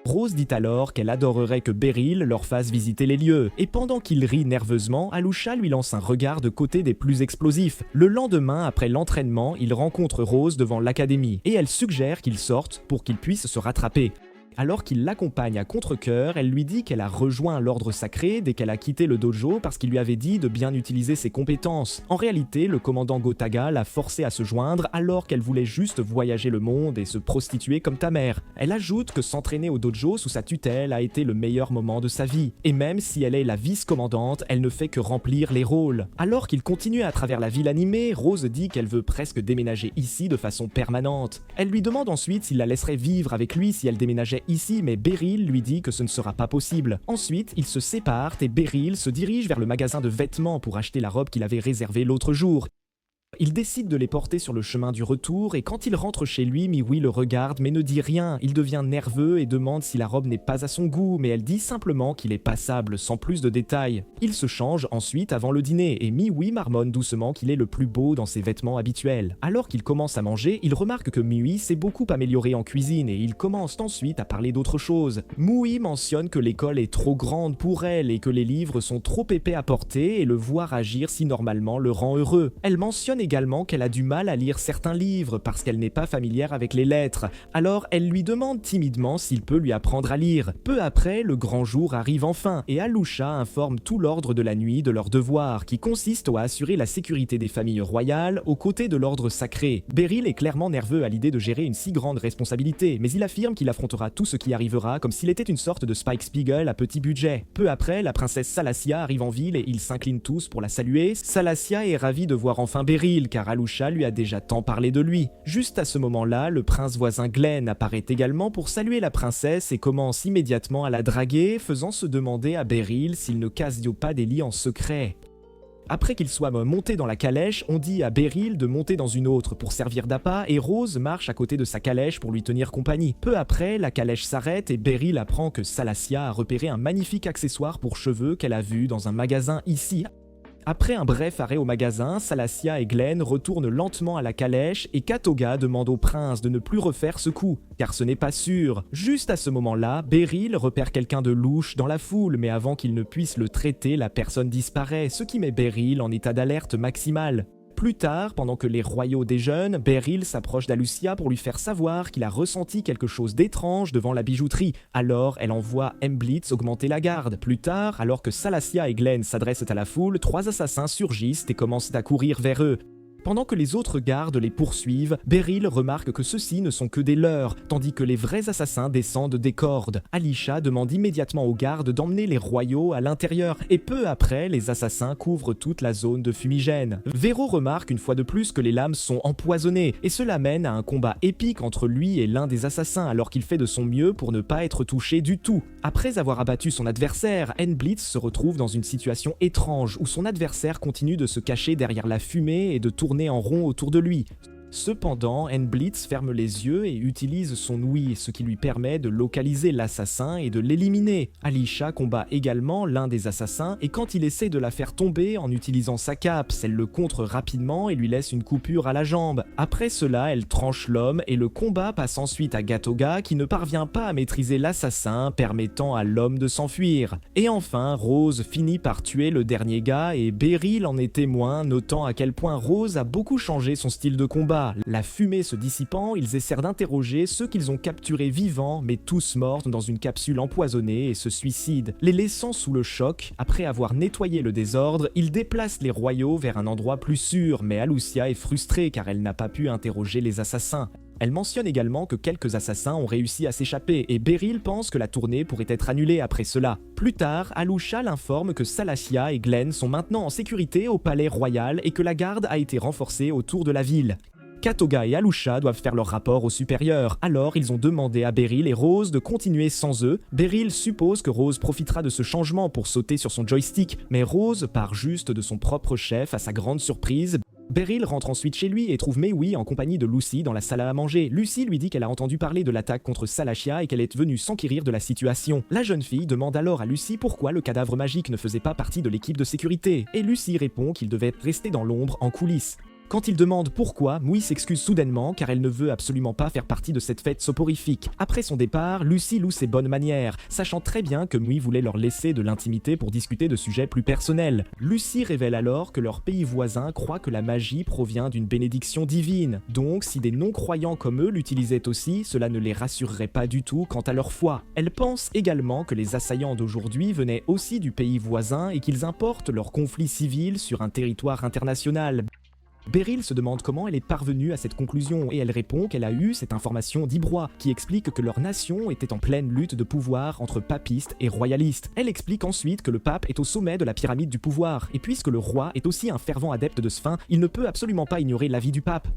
Rose dit alors qu'elle adorerait que Beryl leur fasse visiter les lieux, et pendant qu'il rit nerveusement, Alucia lui lance un regard de côté des plus explosifs. Le lendemain, après l'entraînement, il rencontre Rose devant l'académie, et elle suggère qu'il sorte pour qu'il puisse se rattraper. Alors qu'il l'accompagne à contre-cœur, elle lui dit qu'elle a rejoint l'ordre sacré dès qu'elle a quitté le dojo parce qu'il lui avait dit de bien utiliser ses compétences. En réalité, le commandant Gotaga l'a forcée à se joindre alors qu'elle voulait juste voyager le monde et se prostituer comme ta mère. Elle ajoute que s'entraîner au dojo sous sa tutelle a été le meilleur moment de sa vie. Et même si elle est la vice-commandante, elle ne fait que remplir les rôles. Alors qu'il continue à travers la ville animée, Rose dit qu'elle veut presque déménager ici de façon permanente. Elle lui demande ensuite s'il la laisserait vivre avec lui si elle déménageait ici, mais Beryl lui dit que ce ne sera pas possible. Ensuite, ils se séparent et Beryl se dirige vers le magasin de vêtements pour acheter la robe qu'il avait réservée l'autre jour. Il décide de les porter sur le chemin du retour et quand il rentre chez lui, Miwi le regarde mais ne dit rien. Il devient nerveux et demande si la robe n'est pas à son goût, mais elle dit simplement qu'il est passable sans plus de détails. Il se change ensuite avant le dîner et Miwi marmonne doucement qu'il est le plus beau dans ses vêtements habituels. Alors qu'il commence à manger, il remarque que Miwi s'est beaucoup amélioré en cuisine et il commence ensuite à parler d'autre chose. Miwi mentionne que l'école est trop grande pour elle et que les livres sont trop épais à porter et le voir agir si normalement le rend heureux. Elle mentionne également qu'elle a du mal à lire certains livres parce qu'elle n'est pas familière avec les lettres, alors elle lui demande timidement s'il peut lui apprendre à lire. Peu après, le grand jour arrive enfin et Alucia informe tout l'ordre de la nuit de leur devoir qui consiste à assurer la sécurité des familles royales aux côtés de l'ordre sacré. Beryl est clairement nerveux à l'idée de gérer une si grande responsabilité, mais il affirme qu'il affrontera tout ce qui arrivera comme s'il était une sorte de Spike Spiegel à petit budget. Peu après, la princesse Salacia arrive en ville et ils s'inclinent tous pour la saluer. Salacia est ravie de voir enfin Beryl car Alucia lui a déjà tant parlé de lui. Juste à ce moment-là, le prince voisin Glenn apparaît également pour saluer la princesse et commence immédiatement à la draguer, faisant se demander à Beryl s'il ne casse pas des lits en secret. Après qu'il soit monté dans la calèche, on dit à Beryl de monter dans une autre pour servir d'appât et Rose marche à côté de sa calèche pour lui tenir compagnie. Peu après, la calèche s'arrête et Beryl apprend que Salacia a repéré un magnifique accessoire pour cheveux qu'elle a vu dans un magasin ici. Après un bref arrêt au magasin, Salacia et Glenn retournent lentement à la calèche et Katoga demande au prince de ne plus refaire ce coup, car ce n'est pas sûr. Juste à ce moment-là, Beryl repère quelqu'un de louche dans la foule, mais avant qu'il ne puisse le traiter, la personne disparaît, ce qui met Beryl en état d'alerte maximale. Plus tard, pendant que les royaux déjeunent, Beryl s'approche d'Alucia pour lui faire savoir qu'il a ressenti quelque chose d'étrange devant la bijouterie. Alors, elle envoie Blitz augmenter la garde. Plus tard, alors que Salacia et Glenn s'adressent à la foule, 3 assassins surgissent et commencent à courir vers eux. Pendant que les autres gardes les poursuivent, Beryl remarque que ceux-ci ne sont que des leurs, tandis que les vrais assassins descendent des cordes. Alycia demande immédiatement aux gardes d'emmener les royaux à l'intérieur, et peu après, les assassins couvrent toute la zone de fumigène. Vero remarque une fois de plus que les lames sont empoisonnées, et cela mène à un combat épique entre lui et l'un des assassins, alors qu'il fait de son mieux pour ne pas être touché du tout. Après avoir abattu son adversaire, Blitz se retrouve dans une situation étrange, où son adversaire continue de se cacher derrière la fumée et de tourner en rond autour de lui. Cependant, Blitz ferme les yeux et utilise son ouïe, ce qui lui permet de localiser l'assassin et de l'éliminer. Alycia combat également l'un des assassins et quand il essaie de la faire tomber en utilisant sa cape, elle le contre rapidement et lui laisse une coupure à la jambe. Après cela, elle tranche l'homme et le combat passe ensuite à Gatoga qui ne parvient pas à maîtriser l'assassin, permettant à l'homme de s'enfuir. Et enfin, Rose finit par tuer le dernier gars et Beryl en est témoin, notant à quel point Rose a beaucoup changé son style de combat. pas. La fumée se dissipant, ils essayent d'interroger ceux qu'ils ont capturés vivants, mais tous morts dans une capsule empoisonnée et se suicident. Les laissant sous le choc, après avoir nettoyé le désordre, ils déplacent les royaux vers un endroit plus sûr, mais Alucia est frustrée car elle n'a pas pu interroger les assassins. Elle mentionne également que quelques assassins ont réussi à s'échapper et Beryl pense que la tournée pourrait être annulée après cela. Plus tard, Alucia l'informe que Salacia et Glenn sont maintenant en sécurité au palais royal et que la garde a été renforcée autour de la ville. Katoga et Alucia doivent faire leur rapport au supérieur, alors ils ont demandé à Beryl et Rose de continuer sans eux. Beryl suppose que Rose profitera de ce changement pour sauter sur son joystick, mais Rose part juste de son propre chef à sa grande surprise. Beryl rentre ensuite chez lui et trouve Mei en compagnie de Lucy dans la salle à manger. Lucy lui dit qu'elle a entendu parler de l'attaque contre Salacia et qu'elle est venue s'enquérir de la situation. La jeune fille demande alors à Lucy pourquoi le cadavre magique ne faisait pas partie de l'équipe de sécurité, et Lucy répond qu'il devait rester dans l'ombre en coulisses. Quand il demande pourquoi, Mui s'excuse soudainement car elle ne veut absolument pas faire partie de cette fête soporifique. Après son départ, Lucy loue ses bonnes manières, sachant très bien que Mui voulait leur laisser de l'intimité pour discuter de sujets plus personnels. Lucy révèle alors que leur pays voisin croit que la magie provient d'une bénédiction divine, donc si des non-croyants comme eux l'utilisaient aussi, cela ne les rassurerait pas du tout quant à leur foi. Elle pense également que les assaillants d'aujourd'hui venaient aussi du pays voisin et qu'ils importent leurs conflits civils sur un territoire international. Beryl se demande comment elle est parvenue à cette conclusion et elle répond qu'elle a eu cette information d'Ibrois qui explique que leur nation était en pleine lutte de pouvoir entre papistes et royalistes. Elle explique ensuite que le pape est au sommet de la pyramide du pouvoir et puisque le roi est aussi un fervent adepte de ce fin, il ne peut absolument pas ignorer l'avis du pape.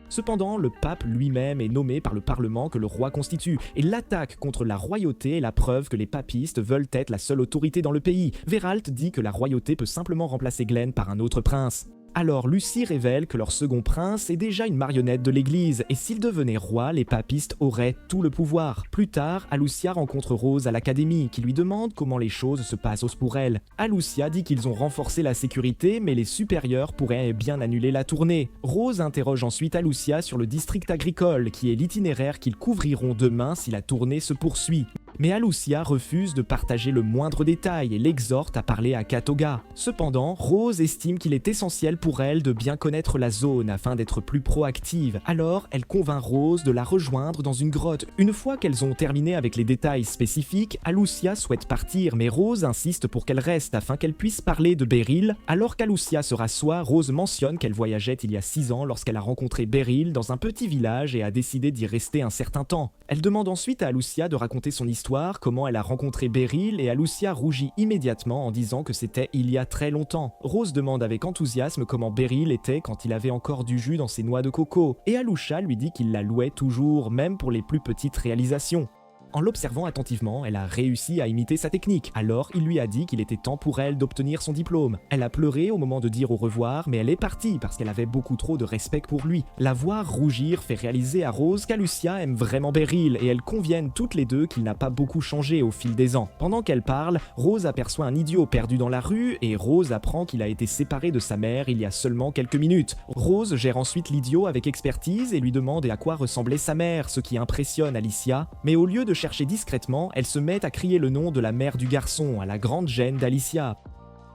Cependant, le pape lui-même est nommé par le parlement que le roi constitue, et l'attaque contre la royauté est la preuve que les papistes veulent être la seule autorité dans le pays. Veralt dit que la royauté peut simplement remplacer Glenn par un autre prince. Alors Lucy révèle que leur second prince est déjà une marionnette de l'église, et s'il devenait roi, les papistes auraient tout le pouvoir. Plus tard, Alucia rencontre Rose à l'académie, qui lui demande comment les choses se passent pour elle. Alucia dit qu'ils ont renforcé la sécurité, mais les supérieurs pourraient bien annuler la tournée. Rose interroge ensuite Alucia sur le district agricole, qui est l'itinéraire qu'ils couvriront demain si la tournée se poursuit. Mais Alucia refuse de partager le moindre détail et l'exhorte à parler à Katoga. Cependant, Rose estime qu'il est essentiel pour elle de bien connaître la zone afin d'être plus proactive. Alors, elle convainc Rose de la rejoindre dans une grotte. Une fois qu'elles ont terminé avec les détails spécifiques, Alucia souhaite partir, mais Rose insiste pour qu'elle reste afin qu'elle puisse parler de Beryl. Alors qu'Alucia se rassoit, Rose mentionne qu'elle voyageait il y a 6 ans lorsqu'elle a rencontré Beryl dans un petit village et a décidé d'y rester un certain temps. Elle demande ensuite à Alucia de raconter son histoire, comment elle a rencontré Beryl, et Alucia rougit immédiatement en disant que c'était il y a très longtemps. Rose demande avec enthousiasme comment Beryl était quand il avait encore du jus dans ses noix de coco, et Alucia lui dit qu'il la louait toujours, même pour les plus petites réalisations. En l'observant attentivement, elle a réussi à imiter sa technique, alors il lui a dit qu'il était temps pour elle d'obtenir son diplôme. Elle a pleuré au moment de dire au revoir, mais elle est partie parce qu'elle avait beaucoup trop de respect pour lui. La voir rougir fait réaliser à Rose qu'Alucia aime vraiment Beryl et elles conviennent toutes les deux qu'il n'a pas beaucoup changé au fil des ans. Pendant qu'elle parle, Rose aperçoit un idiot perdu dans la rue et Rose apprend qu'il a été séparé de sa mère il y a seulement quelques minutes. Rose gère ensuite l'idiot avec expertise et lui demande à quoi ressemblait sa mère, ce qui impressionne Alicia, mais au lieu de chercher discrètement, elle se met à crier le nom de la mère du garçon, à la grande gêne d'Alicia.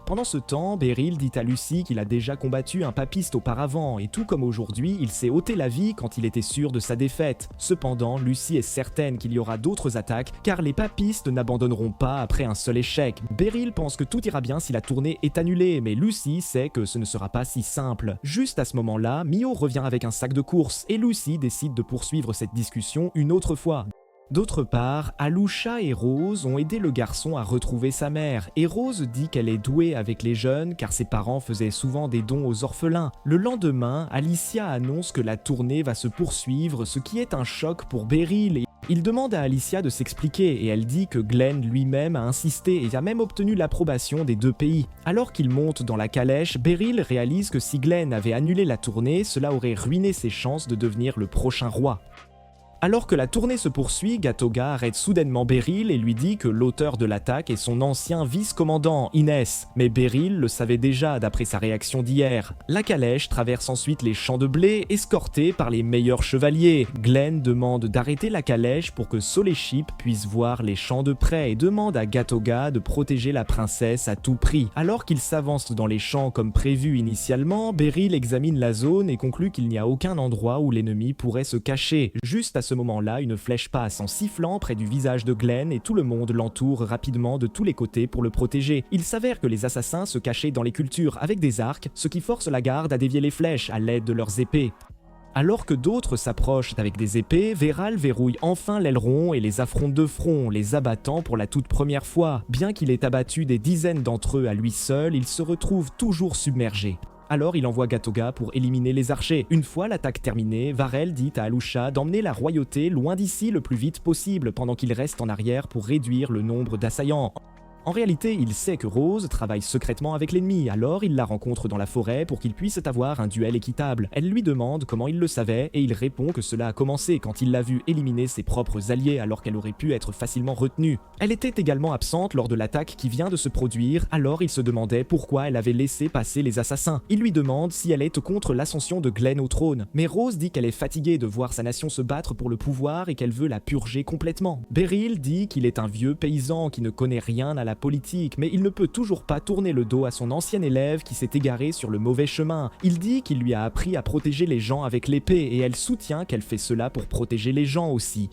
Pendant ce temps, Beryl dit à Lucy qu'il a déjà combattu un papiste auparavant, et tout comme aujourd'hui, il s'est ôté la vie quand il était sûr de sa défaite. Cependant, Lucy est certaine qu'il y aura d'autres attaques, car les papistes n'abandonneront pas après un seul échec. Beryl pense que tout ira bien si la tournée est annulée, mais Lucy sait que ce ne sera pas si simple. Juste à ce moment-là, Mio revient avec un sac de course, et Lucy décide de poursuivre cette discussion une autre fois. D'autre part, Alucia et Rose ont aidé le garçon à retrouver sa mère, et Rose dit qu'elle est douée avec les jeunes car ses parents faisaient souvent des dons aux orphelins. Le lendemain, Alicia annonce que la tournée va se poursuivre, ce qui est un choc pour Beryl. Il demande à Alicia de s'expliquer et elle dit que Glenn lui-même a insisté et a même obtenu l'approbation des deux pays. Alors qu'il monte dans la calèche, Beryl réalise que si Glenn avait annulé la tournée, cela aurait ruiné ses chances de devenir le prochain roi. Alors que la tournée se poursuit, Gatoga arrête soudainement Beryl et lui dit que l'auteur de l'attaque est son ancien vice-commandant, Inès. Mais Beryl le savait déjà d'après sa réaction d'hier. La calèche traverse ensuite les champs de blé, escortée par les meilleurs chevaliers. Glenn demande d'arrêter la calèche pour que Soleship puisse voir les champs de près et demande à Gatoga de protéger la princesse à tout prix. Alors qu'il s'avance dans les champs comme prévu initialement, Beryl examine la zone et conclut qu'il n'y a aucun endroit où l'ennemi pourrait se cacher. Juste à ce moment-là, une flèche passe en sifflant près du visage de Glenn et tout le monde l'entoure rapidement de tous les côtés pour le protéger. Il s'avère que les assassins se cachaient dans les cultures avec des arcs, ce qui force la garde à dévier les flèches à l'aide de leurs épées. Alors que d'autres s'approchent avec des épées, Véral verrouille enfin l'aileron et les affronte de front, les abattant pour la toute première fois. Bien qu'il ait abattu des dizaines d'entre eux à lui seul, il se retrouve toujours submergé. Alors il envoie Gatoga pour éliminer les archers. Une fois l'attaque terminée, Varel dit à Alusha d'emmener la royauté loin d'ici le plus vite possible pendant qu'il reste en arrière pour réduire le nombre d'assaillants. En réalité, il sait que Rose travaille secrètement avec l'ennemi, alors il la rencontre dans la forêt pour qu'ils puissent avoir un duel équitable. Elle lui demande comment il le savait et il répond que cela a commencé quand il l'a vu éliminer ses propres alliés alors qu'elle aurait pu être facilement retenue. Elle était également absente lors de l'attaque qui vient de se produire, alors il se demandait pourquoi elle avait laissé passer les assassins. Il lui demande si elle est contre l'ascension de Glenn au trône, mais Rose dit qu'elle est fatiguée de voir sa nation se battre pour le pouvoir et qu'elle veut la purger complètement. Beryl dit qu'il est un vieux paysan qui ne connaît rien à la politique, mais il ne peut toujours pas tourner le dos à son ancien élève qui s'est égaré sur le mauvais chemin. Il dit qu'il lui a appris à protéger les gens avec l'épée et elle soutient qu'elle fait cela pour protéger les gens aussi.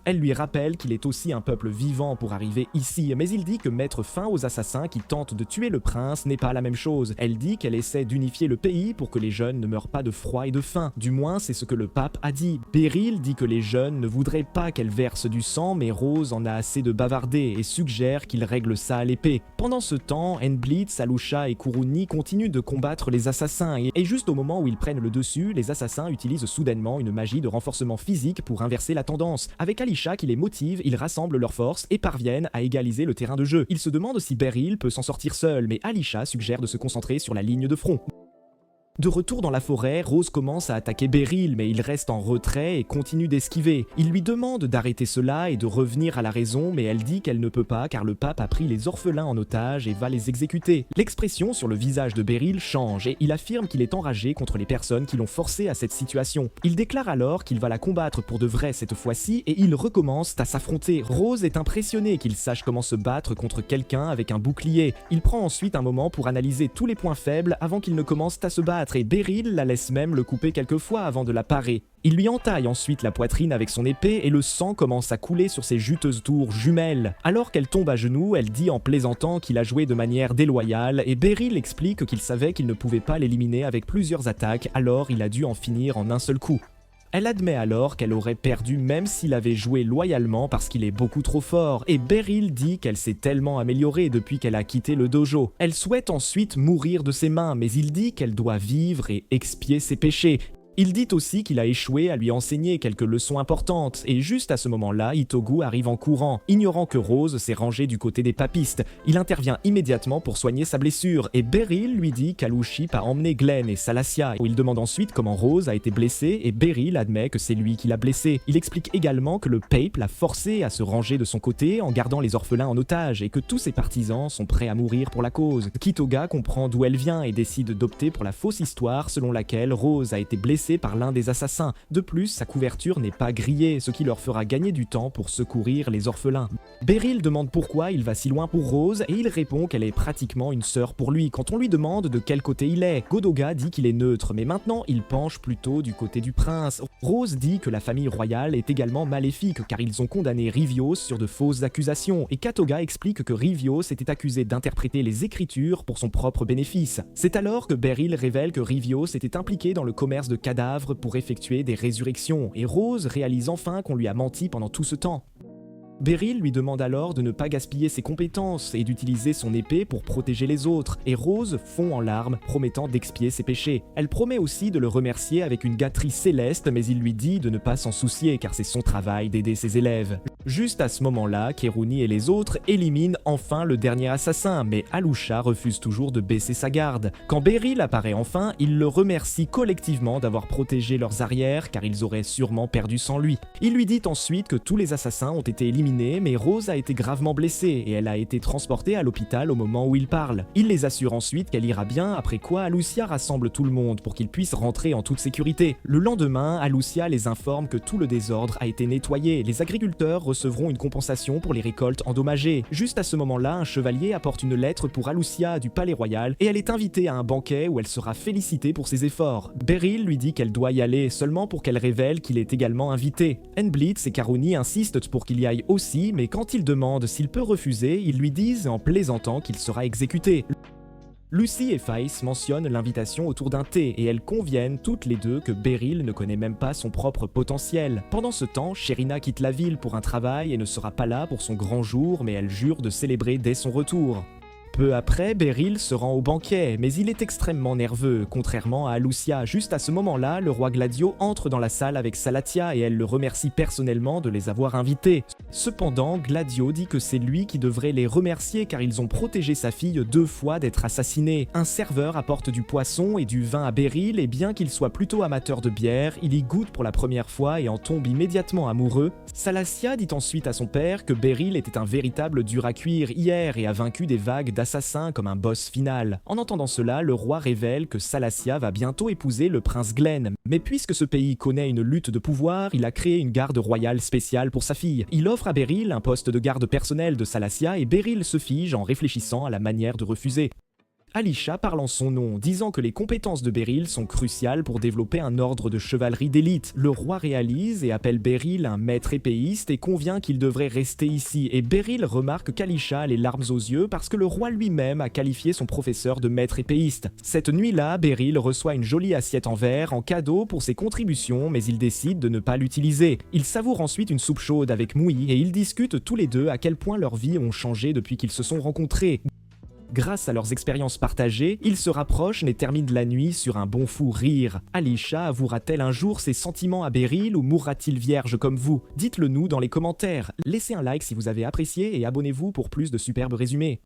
Elle lui rappelle qu'il est aussi un peuple vivant pour arriver ici, mais il dit que mettre fin aux assassins qui tentent de tuer le prince n'est pas la même chose. Elle dit qu'elle essaie d'unifier le pays pour que les jeunes ne meurent pas de froid et de faim. Du moins, c'est ce que le pape a dit. Beryl dit que les jeunes ne voudraient pas qu'elle verse du sang, mais Rose en a assez de bavarder et suggère qu'il règle ça à l'épée. Pendant ce temps, Enblitz, Alusha et Kuruni continuent de combattre les assassins et juste au moment où ils prennent le dessus, les assassins utilisent soudainement une magie de renforcement physique pour inverser la tendance. Avec Alisha qui les motive, ils rassemblent leurs forces et parviennent à égaliser le terrain de jeu. Ils se demandent si Beryl peut s'en sortir seul, mais Alisha suggère de se concentrer sur la ligne de front. De retour dans la forêt, Rose commence à attaquer Beryl, mais il reste en retrait et continue d'esquiver. Il lui demande d'arrêter cela et de revenir à la raison, mais elle dit qu'elle ne peut pas car le pape a pris les orphelins en otage et va les exécuter. L'expression sur le visage de Beryl change et il affirme qu'il est enragé contre les personnes qui l'ont forcé à cette situation. Il déclare alors qu'il va la combattre pour de vrai cette fois-ci et ils recommencent à s'affronter. Rose est impressionnée qu'il sache comment se battre contre quelqu'un avec un bouclier. Il prend ensuite un moment pour analyser tous les points faibles avant qu'ils ne commencent à se battre et Beryl la laisse même le couper quelques fois avant de la parer. Il lui entaille ensuite la poitrine avec son épée et le sang commence à couler sur ses juteuses tours jumelles. Alors qu'elle tombe à genoux, elle dit en plaisantant qu'il a joué de manière déloyale et Beryl explique qu'il savait qu'il ne pouvait pas l'éliminer avec plusieurs attaques, alors il a dû en finir en un seul coup. Elle admet alors qu'elle aurait perdu même s'il avait joué loyalement parce qu'il est beaucoup trop fort, et Beryl dit qu'elle s'est tellement améliorée depuis qu'elle a quitté le dojo. Elle souhaite ensuite mourir de ses mains, mais il dit qu'elle doit vivre et expier ses péchés. Il dit aussi qu'il a échoué à lui enseigner quelques leçons importantes, et juste à ce moment-là, Itogu arrive en courant. Ignorant que Rose s'est rangée du côté des papistes, il intervient immédiatement pour soigner sa blessure, et Beryl lui dit qu'Aluship a emmené Glenn et Salacia. Il demande ensuite comment Rose a été blessée, et Beryl admet que c'est lui qui l'a blessée. Il explique également que le Pape l'a forcé à se ranger de son côté en gardant les orphelins en otage, et que tous ses partisans sont prêts à mourir pour la cause. Kitoga comprend d'où elle vient et décide d'opter pour la fausse histoire selon laquelle Rose a été blessée par l'un des assassins. De plus, sa couverture n'est pas grillée, ce qui leur fera gagner du temps pour secourir les orphelins. Beryl demande pourquoi il va si loin pour Rose et il répond qu'elle est pratiquement une sœur pour lui. Quand on lui demande de quel côté il est, Godoga dit qu'il est neutre, mais maintenant il penche plutôt du côté du prince. Rose dit que la famille royale est également maléfique car ils ont condamné Rivios sur de fausses accusations et Katoga explique que Rivios était accusé d'interpréter les écritures pour son propre bénéfice. C'est alors que Beryl révèle que Rivios était impliqué dans le commerce de cadavres pour effectuer des résurrections, et Rose réalise enfin qu'on lui a menti pendant tout ce temps. Beryl lui demande alors de ne pas gaspiller ses compétences et d'utiliser son épée pour protéger les autres, et Rose fond en larmes, promettant d'expier ses péchés. Elle promet aussi de le remercier avec une gâterie céleste, mais il lui dit de ne pas s'en soucier car c'est son travail d'aider ses élèves. Juste à ce moment-là, Kerouni et les autres éliminent enfin le dernier assassin, mais Alusha refuse toujours de baisser sa garde. Quand Beryl apparaît enfin, ils le remercient collectivement d'avoir protégé leurs arrières car ils auraient sûrement perdu sans lui. Il lui dit ensuite que tous les assassins ont été éliminés, mais Rose a été gravement blessée et elle a été transportée à l'hôpital au moment où il parle. Il les assure ensuite qu'elle ira bien, après quoi Alucia rassemble tout le monde pour qu'ils puissent rentrer en toute sécurité. Le lendemain, Alucia les informe que tout le désordre a été nettoyé. Les agriculteurs recevront une compensation pour les récoltes endommagées. Juste à ce moment-là, un chevalier apporte une lettre pour Alucia du palais royal et elle est invitée à un banquet où elle sera félicitée pour ses efforts. Beryl lui dit qu'elle doit y aller seulement pour qu'elle révèle qu'il est également invité. Enblitz et Karuni insistent pour qu'il y aille aussi, mais quand il demande s'il peut refuser, ils lui disent en plaisantant qu'il sera exécuté. Lucy et Faïs mentionnent l'invitation autour d'un thé et elles conviennent toutes les deux que Beryl ne connaît même pas son propre potentiel. Pendant ce temps, Sherina quitte la ville pour un travail et ne sera pas là pour son grand jour, mais elle jure de célébrer dès son retour. Peu après, Beryl se rend au banquet, mais il est extrêmement nerveux, contrairement à Alucia. Juste à ce moment-là, le roi Gladio entre dans la salle avec Salatia et elle le remercie personnellement de les avoir invités. Cependant, Gladio dit que c'est lui qui devrait les remercier car ils ont protégé sa fille 2 fois d'être assassinée. Un serveur apporte du poisson et du vin à Beryl et bien qu'il soit plutôt amateur de bière, il y goûte pour la première fois et en tombe immédiatement amoureux. Salatia dit ensuite à son père que Beryl était un véritable dur à cuire hier et a vaincu des vagues d'assassins comme un boss final. En entendant cela, le roi révèle que Salacia va bientôt épouser le prince Glenn. Mais puisque ce pays connaît une lutte de pouvoir, il a créé une garde royale spéciale pour sa fille. Il offre à Beryl un poste de garde personnel de Salacia et Beryl se fige en réfléchissant à la manière de refuser. Alisha parle en son nom, disant que les compétences de Beryl sont cruciales pour développer un ordre de chevalerie d'élite. Le roi réalise et appelle Beryl un maître épéiste et convient qu'il devrait rester ici. Et Beryl remarque qu'Alisha a les larmes aux yeux parce que le roi lui-même a qualifié son professeur de maître épéiste. Cette nuit-là, Beryl reçoit une jolie assiette en verre en cadeau pour ses contributions, mais il décide de ne pas l'utiliser. Il savoure ensuite une soupe chaude avec Moui et ils discutent tous les deux à quel point leurs vies ont changé depuis qu'ils se sont rencontrés. Grâce à leurs expériences partagées, ils se rapprochent et terminent la nuit sur un bon fou rire. Alisha avouera-t-elle un jour ses sentiments à Beryl ou mourra-t-il vierge comme vous? Dites-le nous dans les commentaires. Laissez un like si vous avez apprécié et abonnez-vous pour plus de superbes résumés.